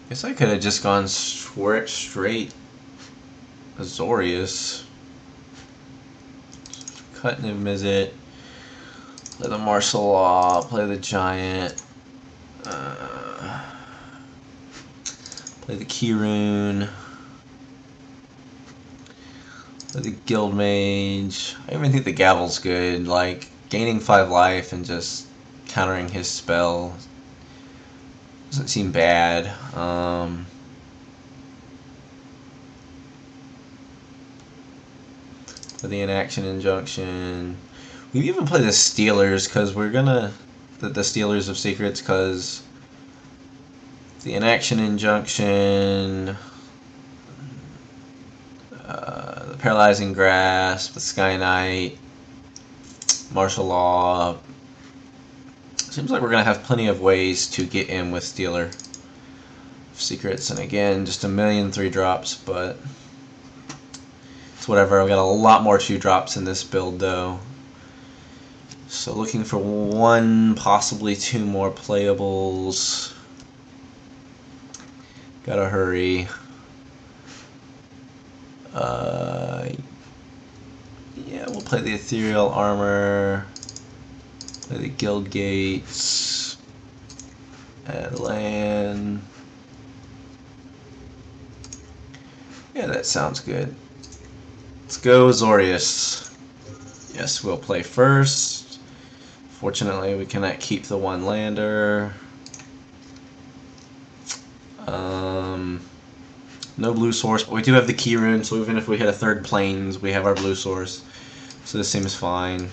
Guess I could have just gone straight Azorius. Cut and Mizzet. Play the Martial Law. Play the Giant. Play the Keyrune. Play the Guild Mage. I even think the Gavel's good. Like, gaining 5 life and just countering his spell doesn't seem bad. For the Inaction Injunction. We even play the Stealers because we're gonna... The Stealers of Secrets because the Inaction Injunction, the Paralyzing Grasp, the Sky Knight, Martial Law. Seems like we're gonna have plenty of ways to get in with Stealer of Secrets, and again, just a million 3-drops, but it's whatever. I've got a lot more 2-drops in this build though. So looking for 1, possibly 2 more playables. Gotta hurry. Yeah, we'll play the Ethereal Armor. Play the Guild Gates. Add land. Yeah, that sounds good. Let's go Azorius. Yes, we'll play first. Fortunately, we cannot keep the 1 lander. No blue source, but we do have the Keyrune, so even if we hit a 3rd planes, we have our blue source. So this seems fine.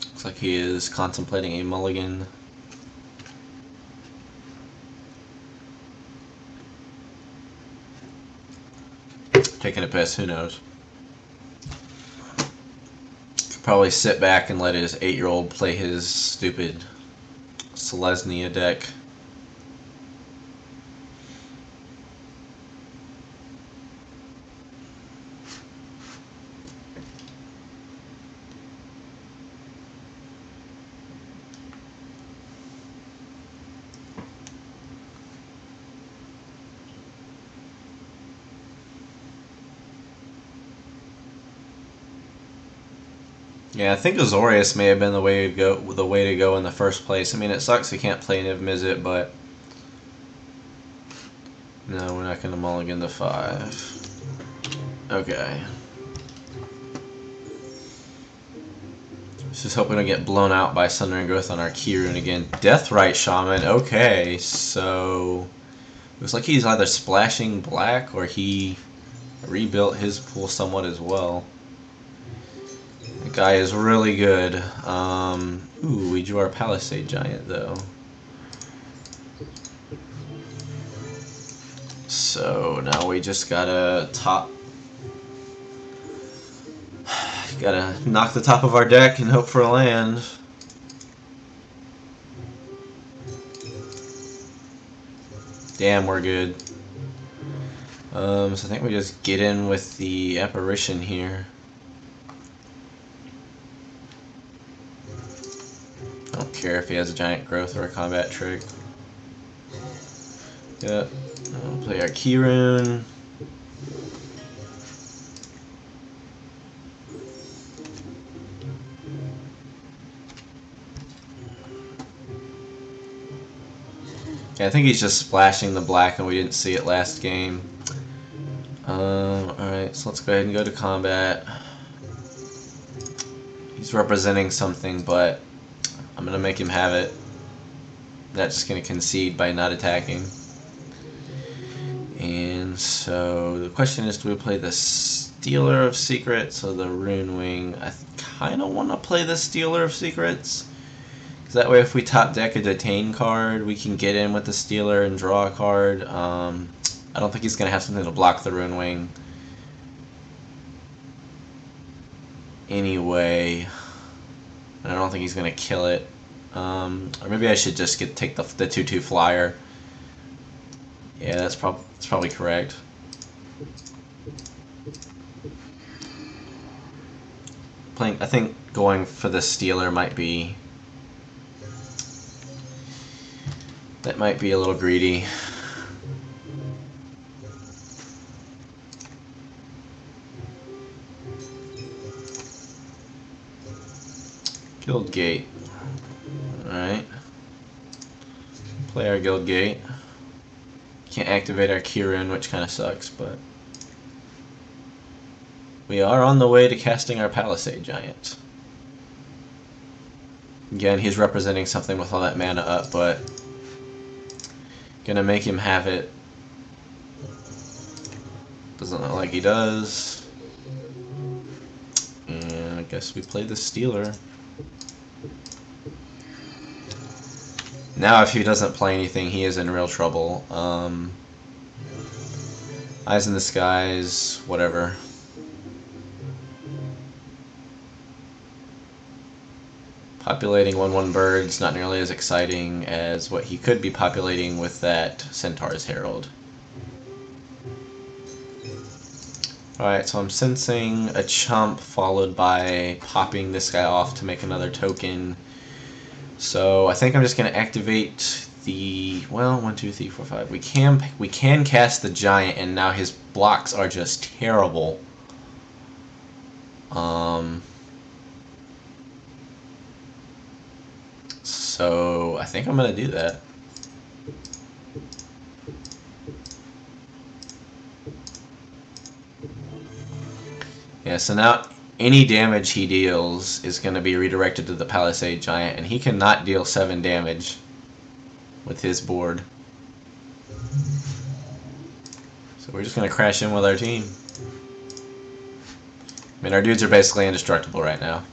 Looks like he is contemplating a mulligan. Taking a piss, who knows? Could probably sit back and let his 8-year-old play his stupid Selesnya deck. Yeah, I think Azorius may have been the way to go in the first place. I mean, it sucks he can't play Niv Mizzet, but no, we're not going to mulligan the 5. Okay. Just hoping to get blown out by Sundering Growth on our Keyrune again. Deathrite Shaman. Okay, so looks like he's either splashing black or he rebuilt his pool somewhat as well. The guy is really good. Ooh, we drew our Palisade Giant though. So now we just gotta knock the top of our deck and hope for a land. Damn, we're good. So I think we just get in with the Apparition here. I don't care if he has a Giant Growth or a Combat Trick. Yep. We'll play our Keyrune. Yeah, I think he's just splashing the black and we didn't see it last game. Alright, so let's go ahead and go to combat. He's representing something, but I'm going to make him have it. That's just going to concede by not attacking. And so the question is, do we play the Stealer of Secrets or the Rune Wing? I kind of want to play the Stealer of Secrets. Because that way if we top deck a Detain card, we can get in with the Stealer and draw a card. I don't think he's going to have something to block the Rune Wing. Anyway, I don't think he's going to kill it. Or maybe I should just take the 2/2 flyer. Yeah, that's probably correct. I think going for the Stealer might be a little greedy. Guild Gate. Alright. Play our Guild Gate. Can't activate our Kieran, which kind of sucks, but we are on the way to casting our Palisade Giant. Again, he's representing something with all that mana up, but gonna make him have it. Doesn't look like he does. And I guess we play the Stealer. Now if he doesn't play anything, he is in real trouble. Eyes in the Skies, whatever. Populating 1/1 birds, not nearly as exciting as what he could be populating with that Centaur's Herald. Alright, so I'm sensing a chump followed by popping this guy off to make another token. So I think I'm just going to activate the, well, 1, 2, 3, 4, 5. We can cast the Giant, and now his blocks are just terrible. So I think I'm going to do that. Yeah, so now any damage he deals is going to be redirected to the Palisade Giant, and he cannot deal 7 damage with his board. So we're just going to crash in with our team. I mean, our dudes are basically indestructible right now.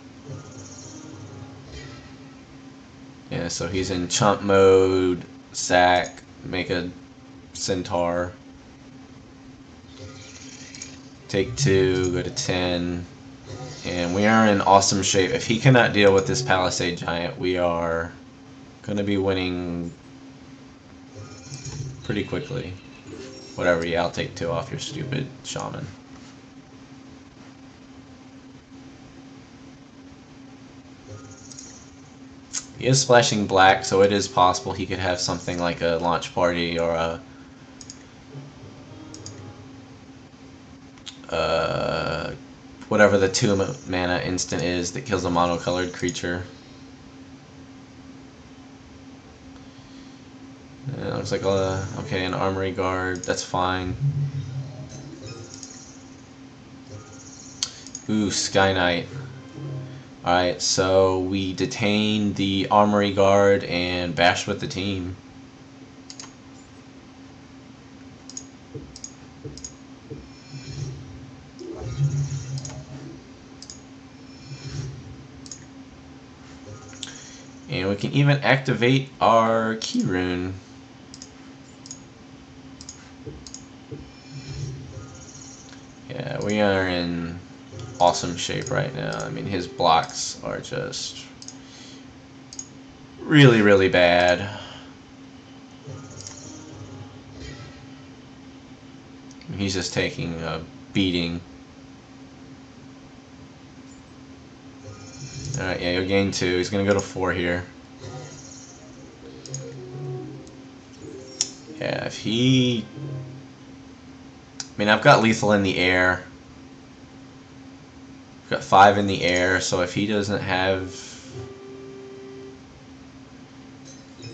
Yeah, so he's in chump mode, sack, make a Centaur. Take 2, go to 10, and we are in awesome shape. If he cannot deal with this Palisade Giant, we are going to be winning pretty quickly. Whatever, yeah, I'll take 2 off your stupid Shaman. He is splashing black, so it is possible he could have something like a launch party or a whatever the 2 mana instant is that kills a monocolored creature. It looks like okay, an Armory Guard, that's fine. Ooh, Sky Knight. Alright, so we detain the Armory Guard and bash with the team. And we can even activate our Key Rune. Yeah, we are in awesome shape right now. I mean, his blocks are just really, really bad. He's just taking a beating. Alright, yeah, he'll gain 2. He's going to go to 4 here. Yeah, if he... I mean, I've got lethal in the air. I've got 5 in the air, so if he doesn't have... I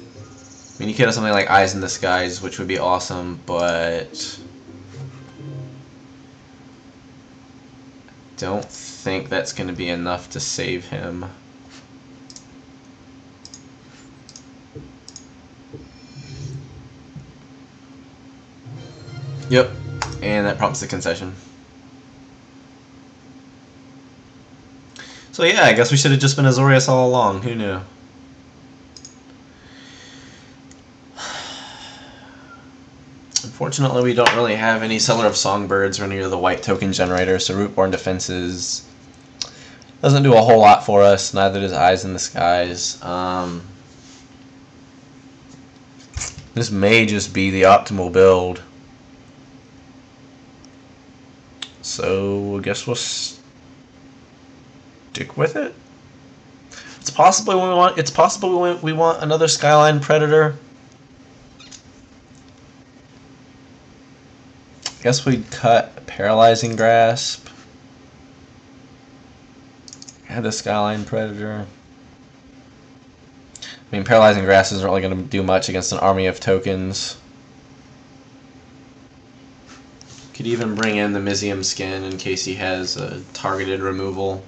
mean, he could have something like Eyes in the Skies, which would be awesome, but... don't think that's going to be enough to save him. Yep, and that prompts the concession. So yeah, I guess we should have just been Azorius all along. Who knew? Unfortunately, we don't really have any Seller of Songbirds or any of the white token generator, so Rootborn Defenses doesn't do a whole lot for us. Neither does Eyes in the Skies. This may just be the optimal build. So I guess we'll stick with it. It's possible we want. It's possible we want another Skyline Predator. Guess we'd cut Paralyzing Grasp. Add the Skyline Predator. I mean, Paralyzing Grasp isn't really going to do much against an army of tokens. Could even bring in the Mizium Skin in case he has a targeted removal.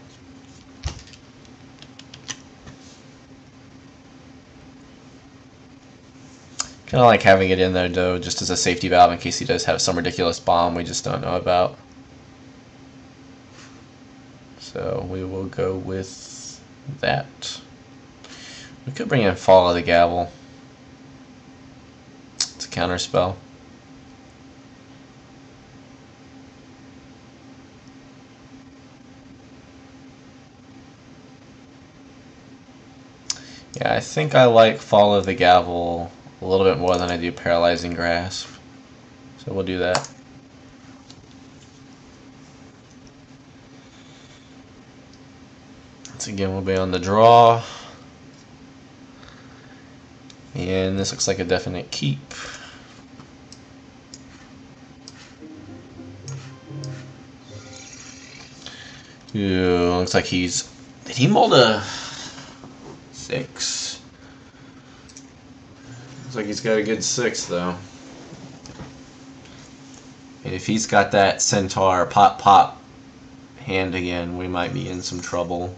Kind of like having it in there, though, just as a safety valve in case he does have some ridiculous bomb we just don't know about. So we will go with that. We could bring in Fall of the Gavel. It's a counter spell. Yeah, I think I like Fall of the Gavel a little bit more than I do Paralyzing Grasp. So we'll do that. Once again, we'll be on the draw. And this looks like a definite keep. Ooh, looks like he's... Did he mold a 6? Looks like he's got a good 6, though. And if he's got that Centaur pop hand again, we might be in some trouble.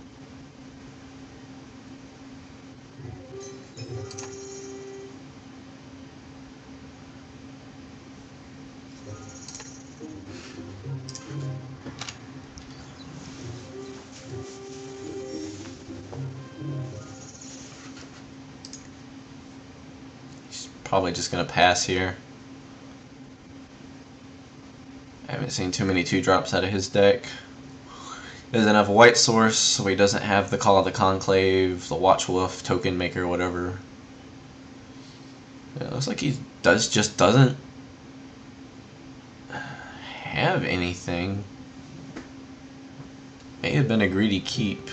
Probably just going to pass here. I haven't seen too many 2-drops out of his deck. He doesn't have a white source, so he doesn't have the Call of the Conclave, the Watchwolf, Token Maker, whatever. It looks like he just doesn't have anything. May have been a greedy keep.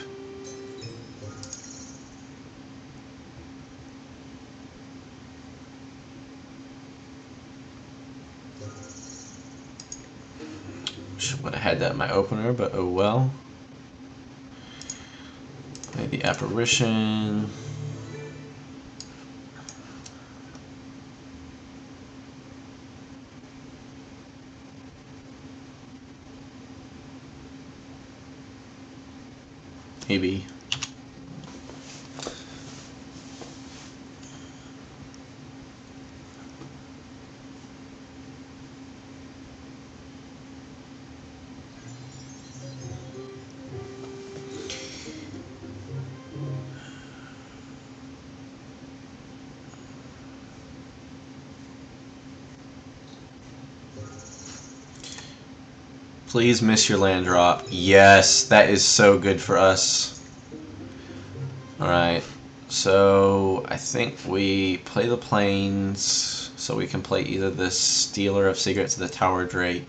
Would have had that in my opener, but oh well. Play the Apparition. Maybe. Please miss your land drop. Yes, that is so good for us. Alright, so I think we play the plains so we can play either the Stealer of Secrets or the Tower Drake.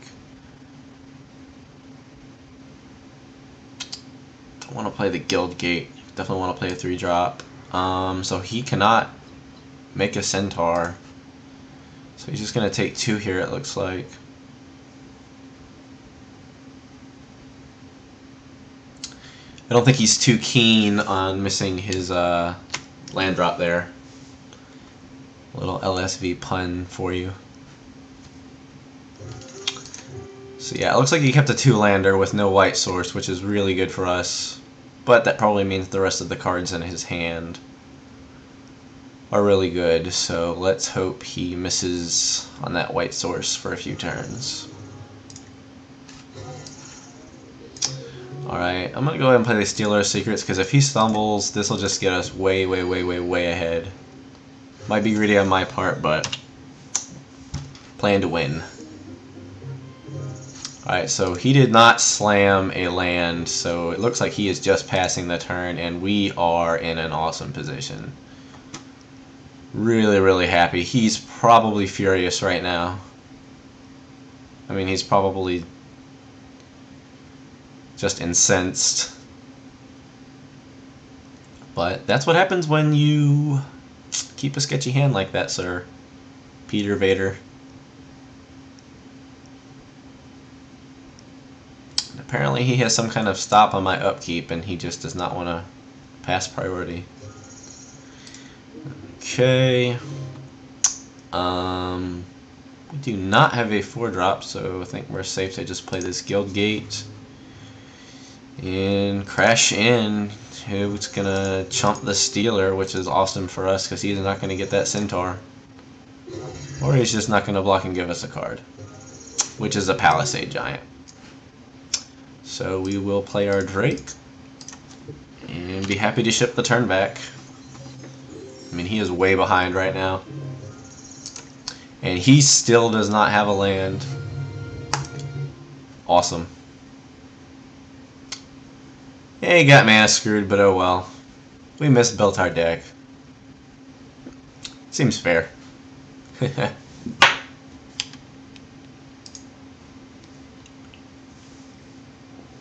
Don't want to play the Guild Gate. Definitely want to play a 3-drop. So he cannot make a Centaur. So he's just going to take 2 here, it looks like. I don't think he's too keen on missing his land drop there. A little LSV pun for you. So yeah, it looks like he kept a 2-lander with no white source, which is really good for us. But that probably means the rest of the cards in his hand are really good. So let's hope he misses on that white source for a few turns. Alright, I'm going to go ahead and play the Stealer of Secrets, because if he stumbles, this will just get us way ahead. Might be greedy on my part, but plan to win. Alright, so he did not slam a land, so it looks like he is just passing the turn, and we are in an awesome position. Really happy. He's probably furious right now. I mean, he's probably just incensed. But that's what happens when you keep a sketchy hand like that, sir. Peter Vader. And apparently he has some kind of stop on my upkeep, and he just does not want to pass priority. Okay. We do not have a 4-drop, so I think we're safe to just play this Guild Gate and crash in. Who's gonna chump the Stealer, which is awesome for us because he's not gonna get that Centaur, or he's just not gonna block and give us a card, which is a Palisade Giant. So we will play our Drake and be happy to ship the turn back. I mean, he is way behind right now. And he still does not have a land. Awesome. Yeah, he got mana screwed, but oh well. We misbuilt our deck. Seems fair.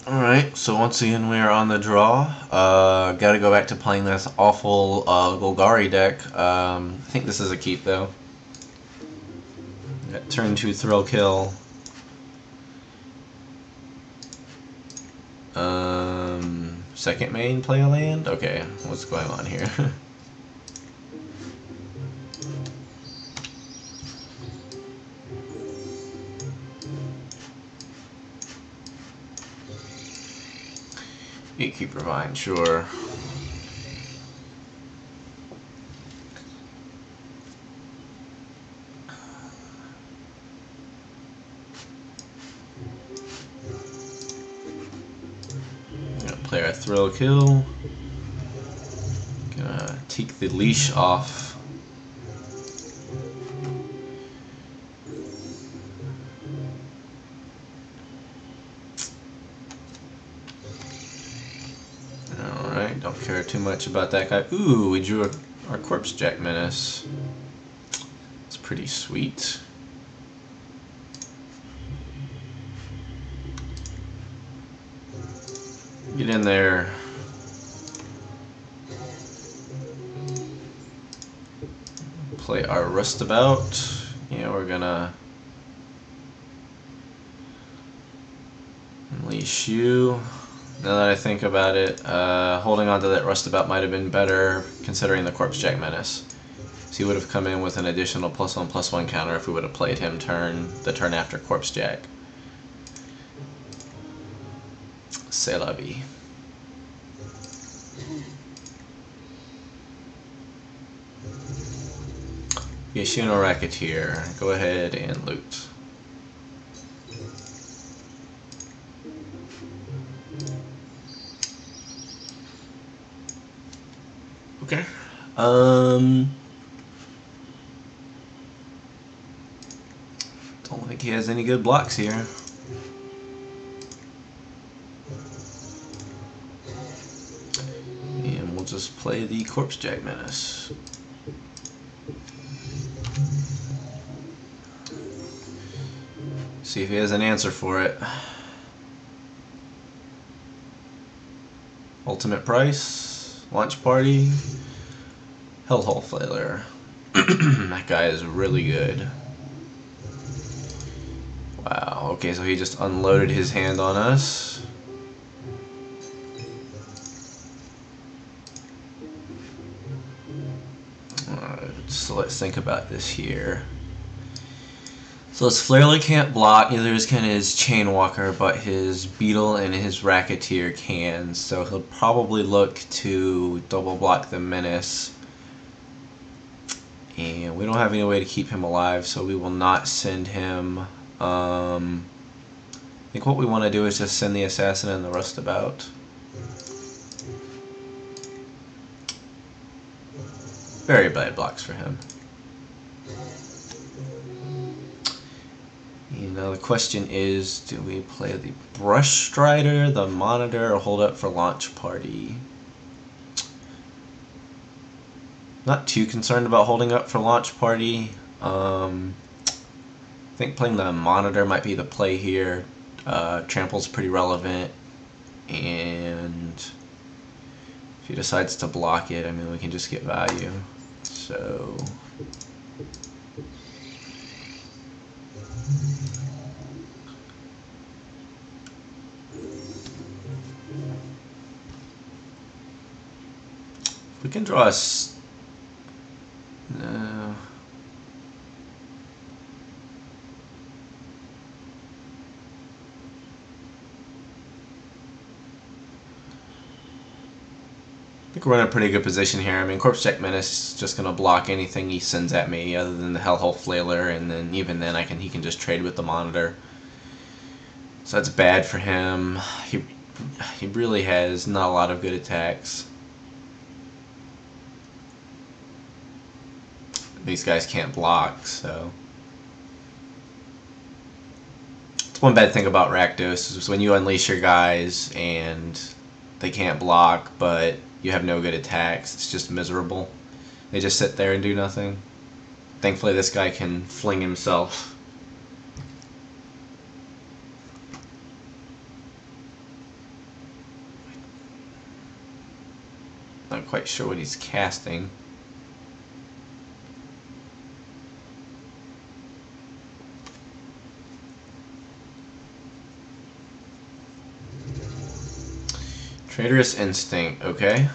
Alright, so once again we are on the draw. Gotta go back to playing this awful Golgari deck. I think this is a keep though. Got turn 2 Thrill Kill. Second main play a land? Okay, what's going on here? Gatekeeper Vine, sure. Play our Thrill Kill. Gonna take the leash off. Alright, don't care too much about that guy. Ooh, we drew our Corpse Jack Menace. It's pretty sweet. Get in there. Play our Rustabout. Yeah, we're gonna unleash you. Now that I think about it, holding on to that Rustabout might have been better considering the Corpse Jack Menace. So he would have come in with an additional +1/+1 counter if we would have played him the turn after Corpse Jack. C'est la vie. Yashino Racketeer, go ahead and loot. Okay. Don't think he has any good blocks here. And we'll just play the Corpse Jack Menace. See if he has an answer for it. Ultimate Price, Launch Party, Hellhole Flailer. That guy is really good. Wow, okay, so he just unloaded his hand on us. Alright, so let's think about this here. So his Flailer can't block, neither can his Chainwalker, but his Beetle and his Racketeer can. So he'll probably look to double block the Menace. And we don't have any way to keep him alive, so we will not send him. I think what we want to do is just send the Assassin and the Rustabout. Very bad blocks for him. Now the question is, do we play the Brush Strider, the Monitor, or hold up for Launch Party? Not too concerned about holding up for Launch Party. I think playing the Monitor might be the play here. Trample's pretty relevant. and if he decides to block it, I mean, we can just get value. So we can draw no. I think we're in a pretty good position here. I mean, Corpse Check Menace is just going to block anything he sends at me other than the Hellhole Flailer, and then even then he can just trade with the Monitor. So that's bad for him. He really has not a lot of good attacks. These guys can't block, so it's one bad thing about Rakdos is when you unleash your guys and they can't block, but you have no good attacks. It's just miserable. They just sit there and do nothing. Thankfully, this guy can fling himself. Not quite sure what he's casting. Traitorous Instinct, okay.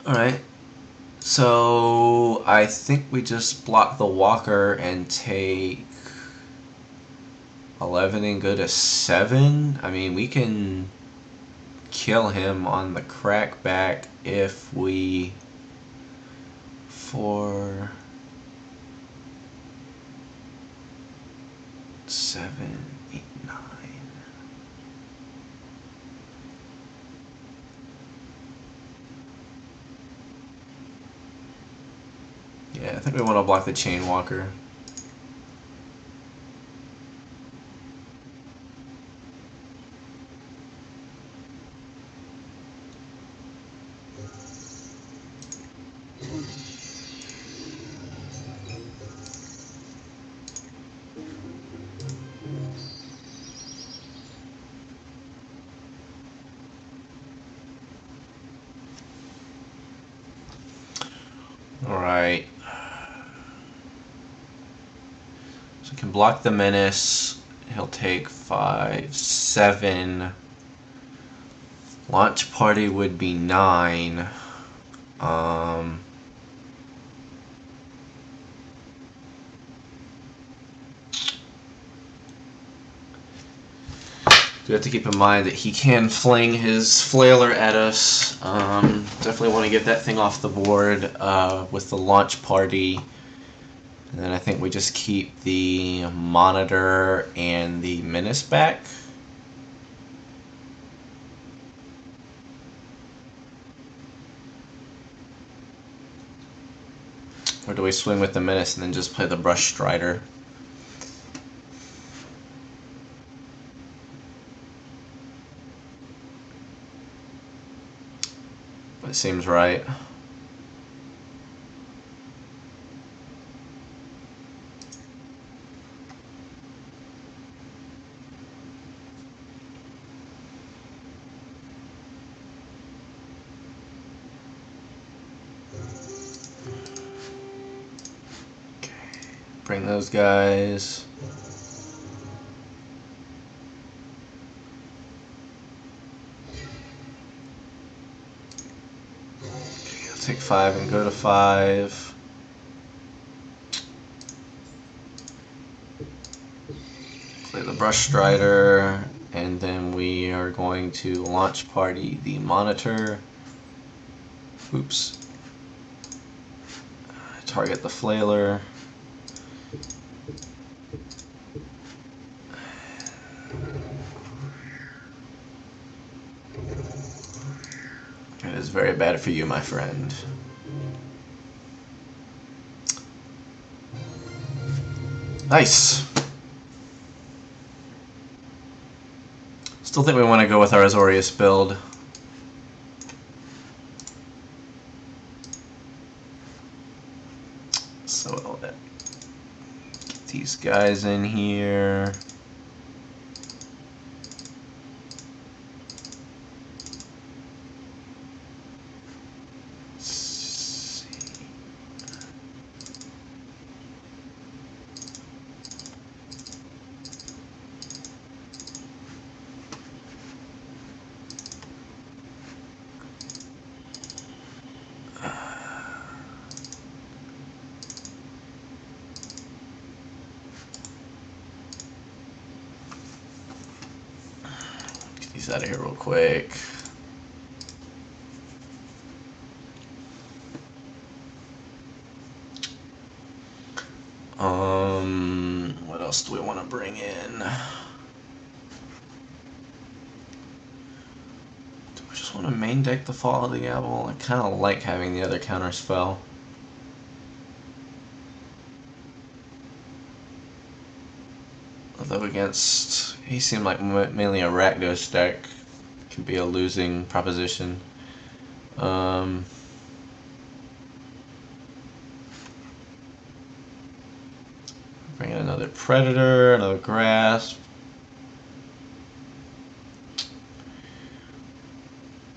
Alright, so I think we just block the Walker and take 11 and go to 7. I mean, we can kill him on the crackback if we 4 7 8 9. Yeah, I think we want to block the Chain Walker. Alright. So we can block the Menace. He'll take 5, 7. Launch Party would be 9. We have to keep in mind that he can fling his flailer at us. Definitely want to get that thing off the board with the launch party. And then I think we just keep the Monitor and the Menace back. Or do we swing with the Menace and then just play the Brush Strider? That seems right. Bring those guys. Okay, I'll take 5 and go to 5. Play the Brush Strider, and then we are going to launch party the Monitor. Oops. Target the Flailer. It is very bad for you, my friend. Nice. Still think we want to go with our Azorius build. So I'll get these guys in here. Get these out of here real quick. What else do we want to bring in? Do we just want to main deck the Fall of the Gavel? I kind of like having the other counter spell. Although against, he seemed like mainly a Rakdos deck, can be a losing proposition. Bring in another Predator, another Grasp.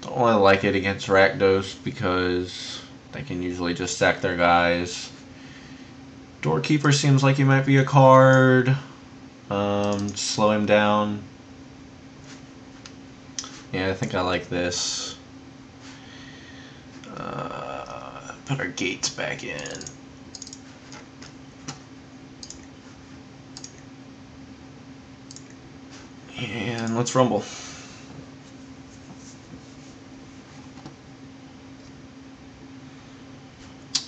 Don't really like it against Rakdos because they can usually just sack their guys. Doorkeeper seems like he might be a card. Slow him down. Yeah, I think I like this. Put our gates back in. And let's rumble.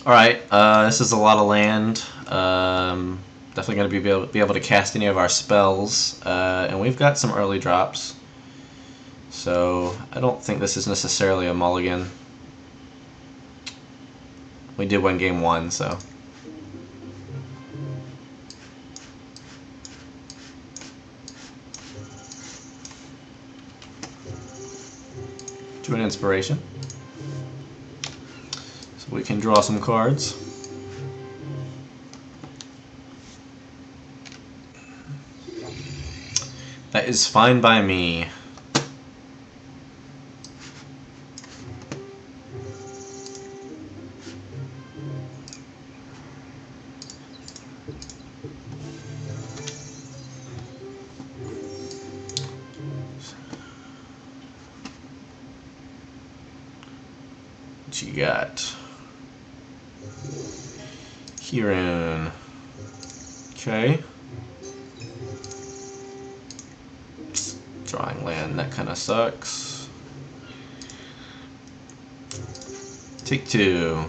Alright, this is a lot of land. Definitely going to be able to cast any of our spells. And we've got some early drops. So I don't think this is necessarily a mulligan. We did win game 1, so. To an inspiration. So we can draw some cards. That is fine by me. What you got? Kieran. Okay. Drawing land, that kind of sucks. Take 2.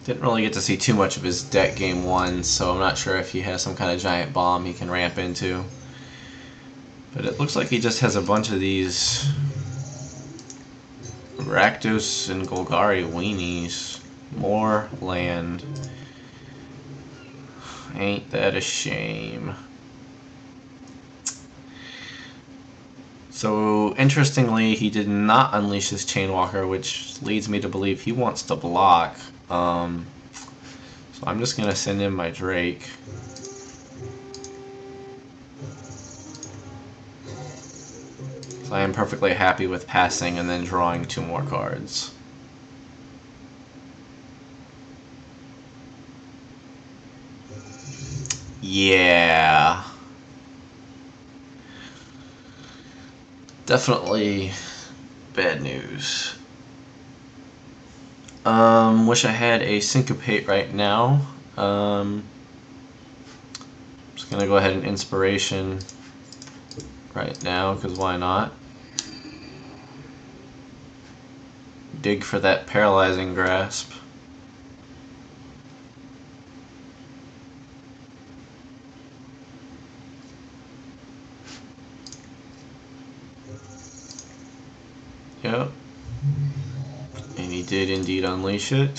Didn't really get to see too much of his deck game 1, so I'm not sure if he has some kind of giant bomb he can ramp into. But it looks like he just has a bunch of these Rakdos and Golgari weenies. More land. Ain't that a shame. So, interestingly, he did not unleash his Chainwalker, which leads me to believe he wants to block. So I'm just going to send in my Drake. So I am perfectly happy with passing and then drawing 2 more cards. Yeah. Definitely bad news. Wish I had a Syncopate right now. Just gonna go ahead and Inspiration right now, because why not? Dig for that Paralyzing Grasp. Yep. And he did indeed unleash it.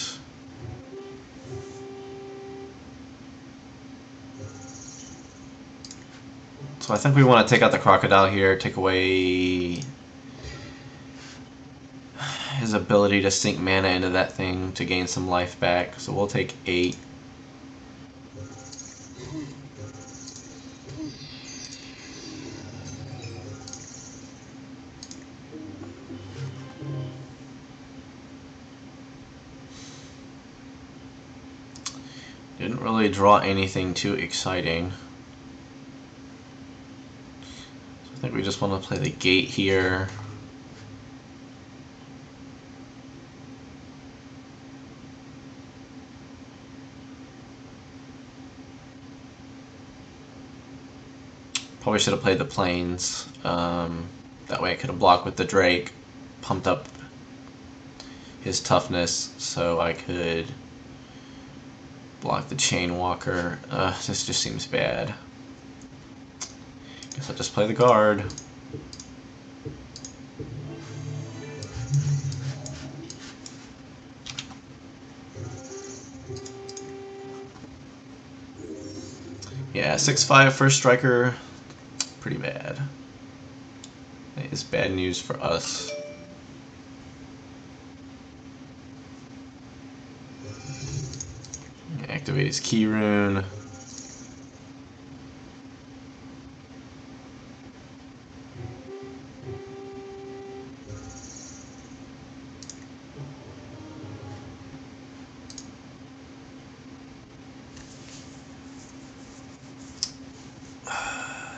So I think we want to take out the crocodile here, take away his ability to sink mana into that thing to gain some life back. So we'll take 8. Didn't really draw anything too exciting. So I think we just want to play the gate here. Probably should have played the plains. That way I could have blocked with the Drake, pumped up his toughness so I could block the Chain Walker. This just seems bad. Guess I'll just play the guard. Yeah, 6/5 first striker, pretty bad. That is bad news for us. Activate his key rune.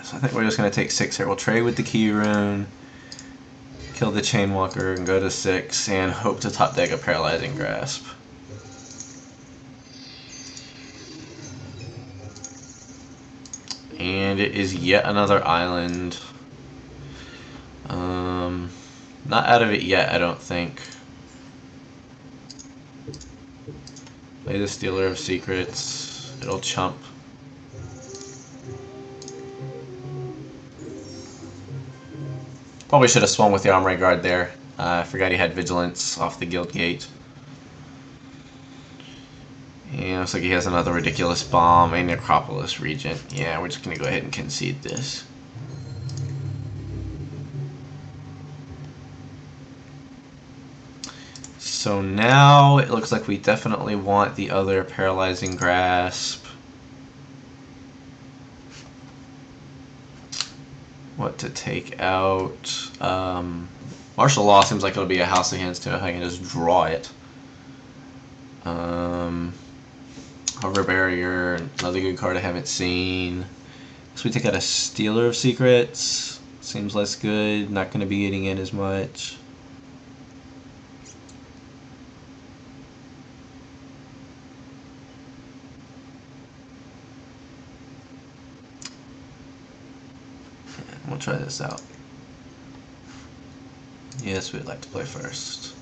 So I think we're just going to take 6 here. We'll trade with the key rune, kill the Chain Walker, and go to 6, and hope to top deck a Paralyzing Grasp. And it is yet another island. Not out of it yet, I don't think. Play the Stealer of Secrets. It'll chump. Probably should have swung with the Armory Guard there. I forgot he had Vigilance off the Guild Gate. Yeah, looks like he has another ridiculous bomb, a Necropolis Regent. Yeah, we're just going to go ahead and concede this. So now it looks like we definitely want the other Paralyzing Grasp. What to take out? Martial Law seems like it'll be a House of Hands too if I can just draw it. Hover Barrier, another good card I haven't seen. So we take out a Stealer of Secrets. Seems less good, not going to be getting in as much. We'll try this out. Yes, we'd like to play first.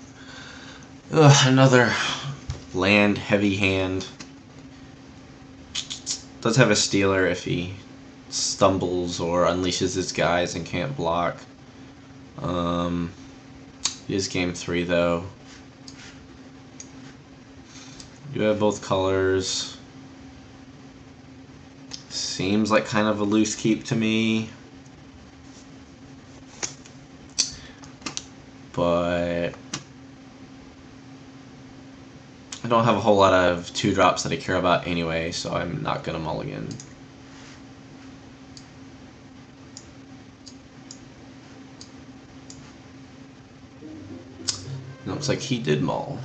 Ugh, another land heavy hand. Does have a Stealer if he stumbles or unleashes his guys and can't block. It is game 3 though. You have both colors. Seems like kind of a loose keep to me. But I don't have a whole lot of 2-drops that I care about anyway, so I'm not going to mulligan. Looks like he did mull.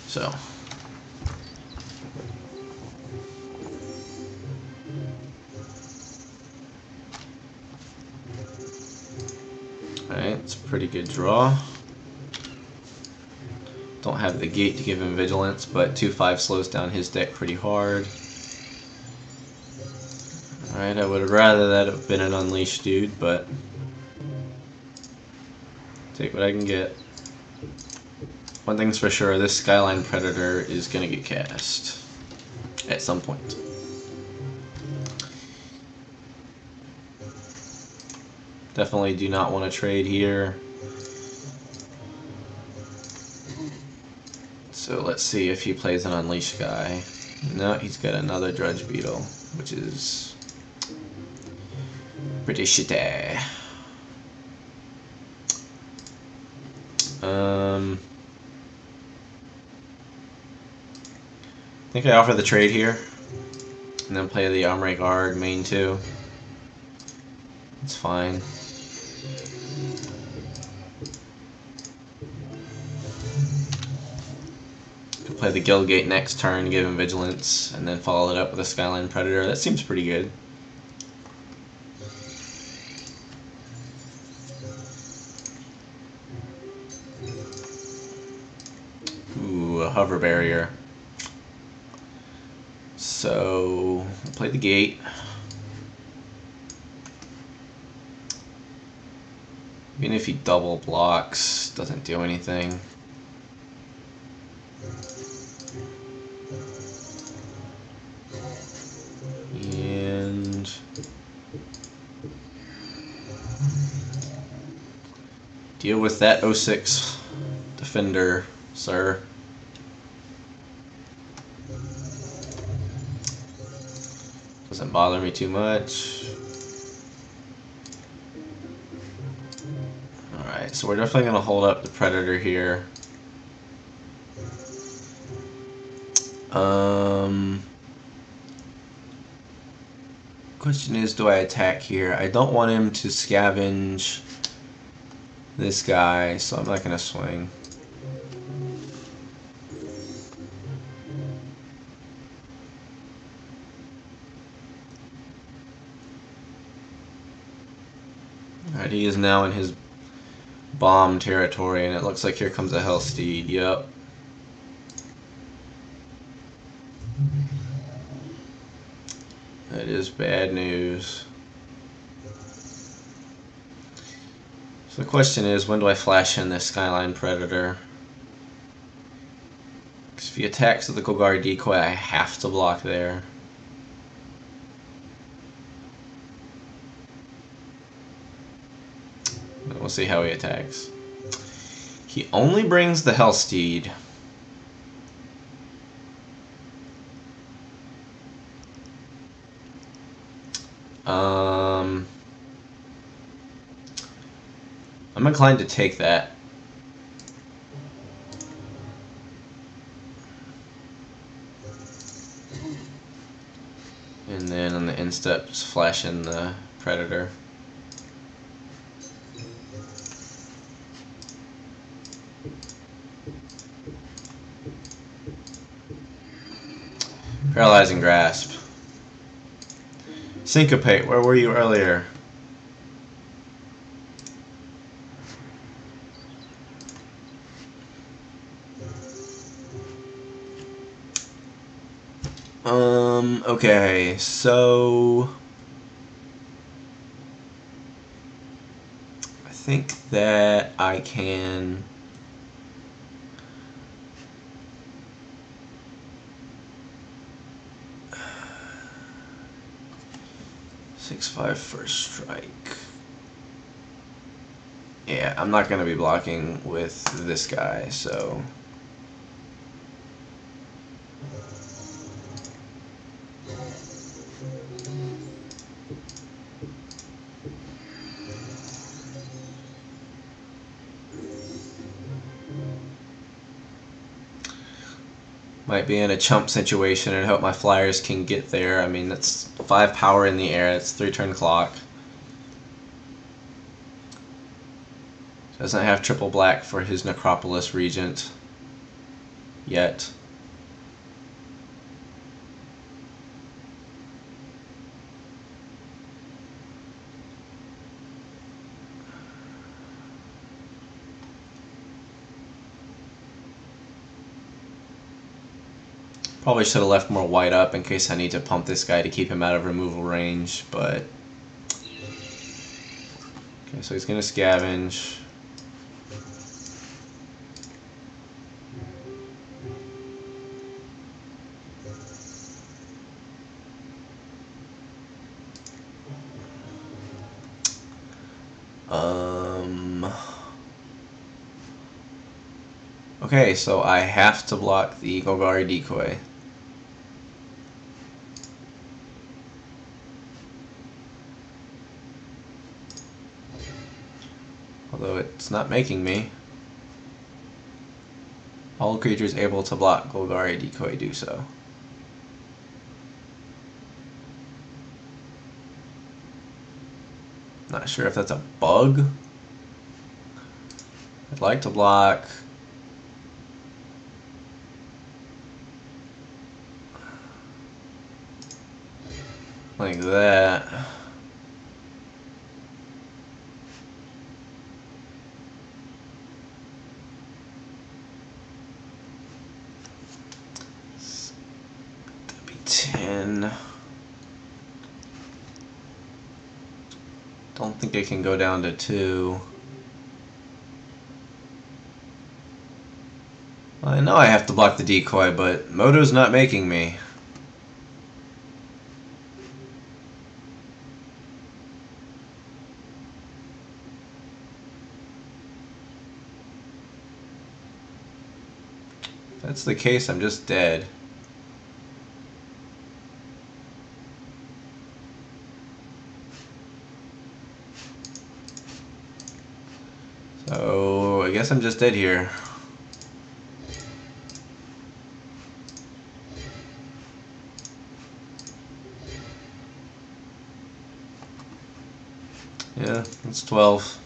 So. Alright, it's a pretty good draw. Don't have the gate to give him Vigilance, but 2/5 slows down his deck pretty hard. Alright, I would have rather that have been an Unleashed dude, but take what I can get. One thing's for sure, this Skyline Predator is going to get cast at some point. Definitely do not want to trade here. So let's see if he plays an Unleash guy. No, he's got another Dredge Beetle, which is pretty shitty. I think I offer the trade here, and then play the Armory Guard main 2. It's fine. Could play the Guildgate next turn, give him Vigilance, and then follow it up with a Skyline Predator. That seems pretty good. Ooh, a Hover Barrier. So, play the Gate. Even if he double blocks, doesn't do anything. And deal with that 06 defender, sir. Doesn't bother me too much. Alright, so we're definitely going to hold up the Predator here. Question is, do I attack here? I don't want him to scavenge this guy, so I'm not going to swing. Alright, he is now in his bomb territory, and it looks like here comes a Hellsteed. Yep. That is bad news. So the question is, when do I flash in this Skyline Predator? Because if he attacks with the Golgari Decoy, I have to block there. We'll see how he attacks. He only brings the Hellsteed. I'm inclined to take that. And then on the instep, just flash in the Predator. Paralyzing Grasp. Syncopate, where were you earlier? Okay, so I think that I can (6/5) first strike. Yeah, I'm not gonna be blocking with this guy, so might be in a chump situation and hope my flyers can get there. I mean, that's 5 power in the air. It's 3-turn clock. Doesn't have triple black for his Necropolis Regent yet. Probably should have left more white up in case I need to pump this guy to keep him out of removal range, but okay, so he's gonna scavenge. Okay, so I have to block the Golgari decoy. Although it's not making me. All creatures able to block Golgari decoy do so. Not sure if that's a bug. I'd like to block. Like that. That'd be 10. Don't think it can go down to 2. Well, I know I have to block the decoy, but Moto's not making me. If that's the case, I'm just dead. So, I guess I'm just dead here. Yeah, it's 12.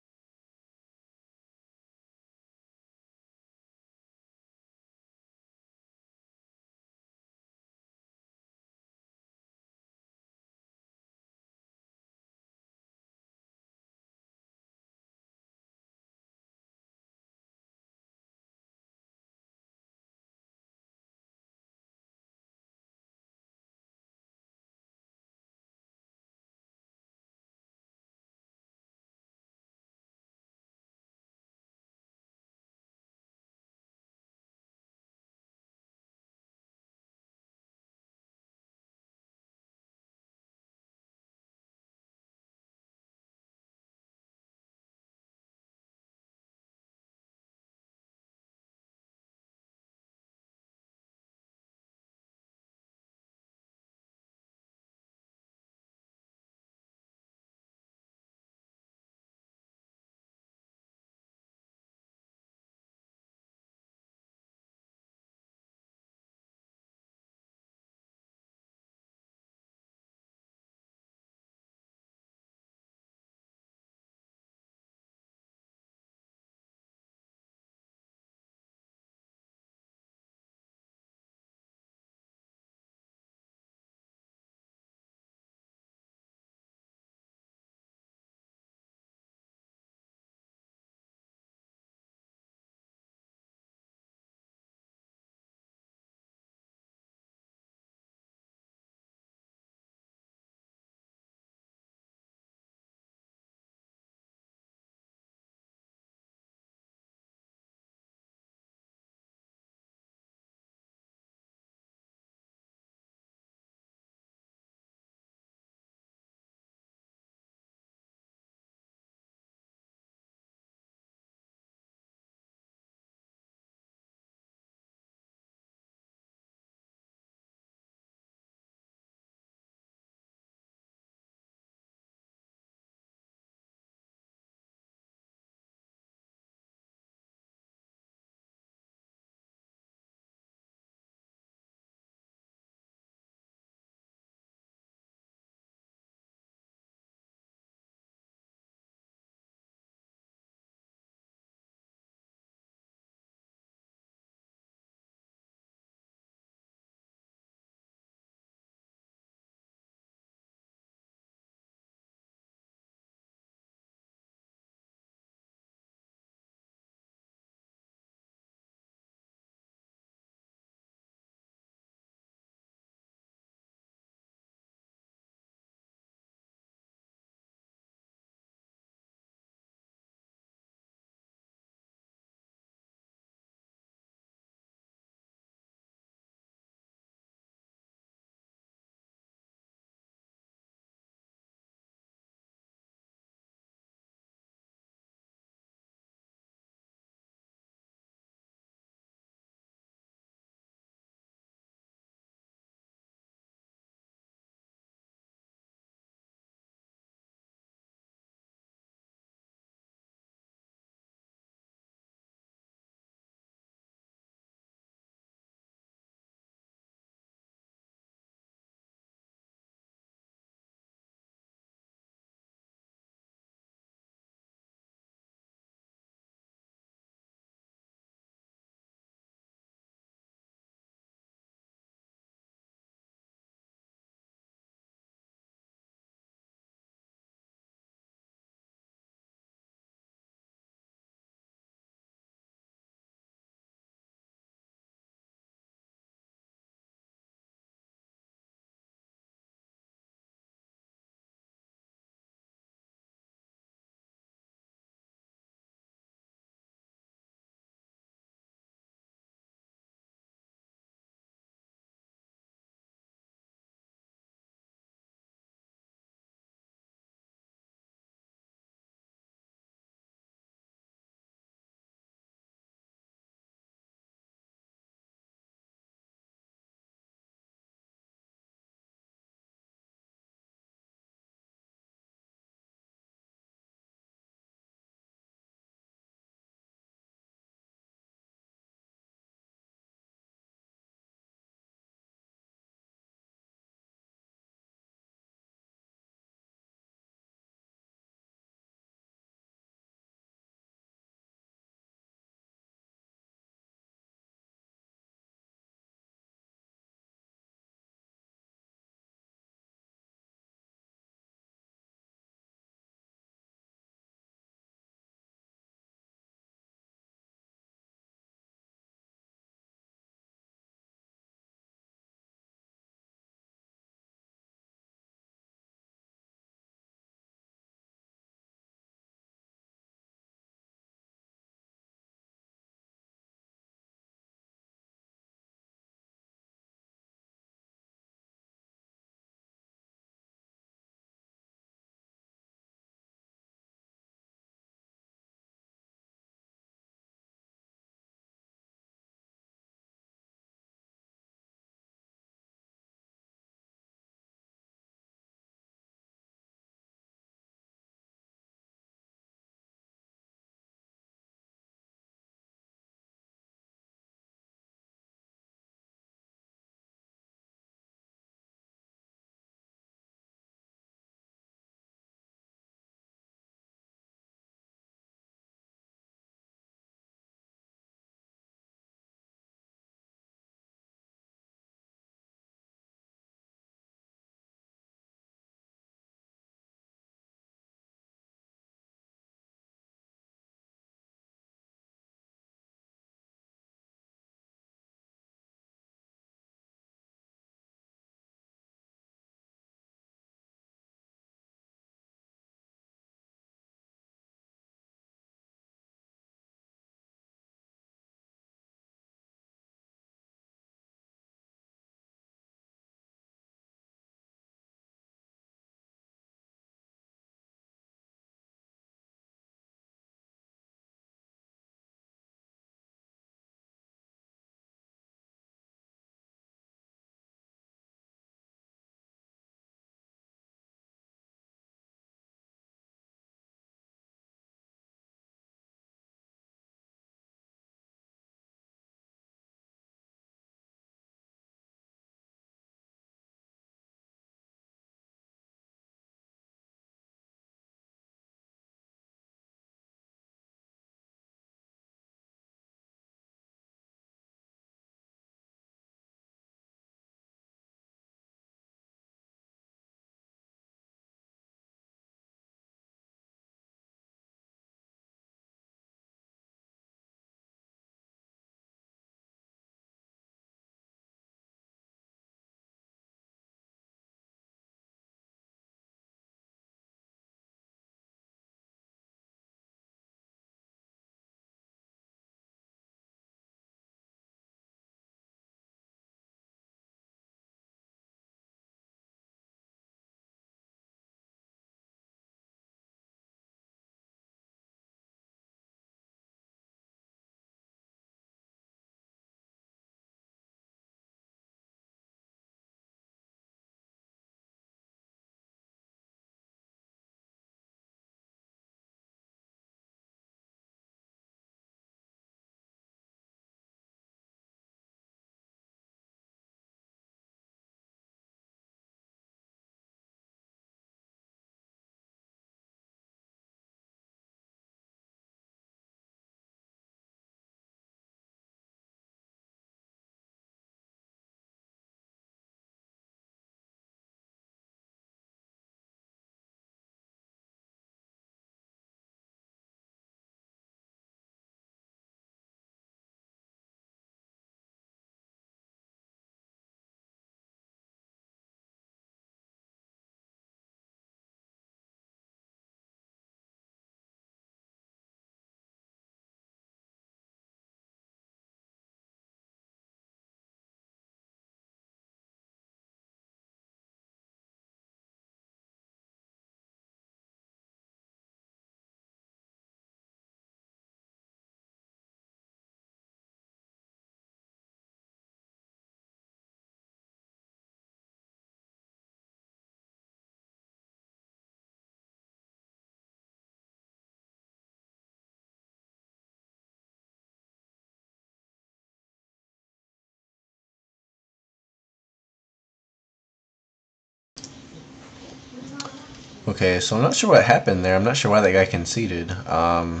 Okay, so I'm not sure what happened there. I'm not sure why that guy conceded. I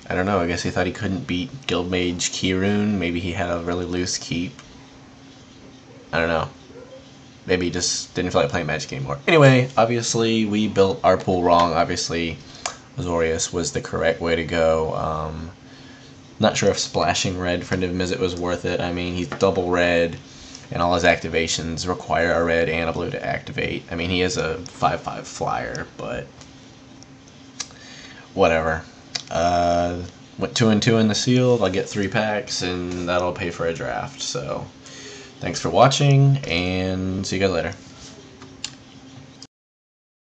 don't know. I guess he thought he couldn't beat Guildmage Keyrune. Maybe he had a really loose keep. I don't know. Maybe he just didn't feel like playing Magic anymore. Anyway, obviously we built our pool wrong. Obviously, Azorius was the correct way to go. Not sure if splashing red for Niv Mizzet was worth it. I mean, he's double red, and all his activations require a red and a blue to activate. I mean, he is a 5/5 flyer, but whatever. Went 2-2 in the sealed. I'll get 3 packs, and that'll pay for a draft. So, thanks for watching, and see you guys later.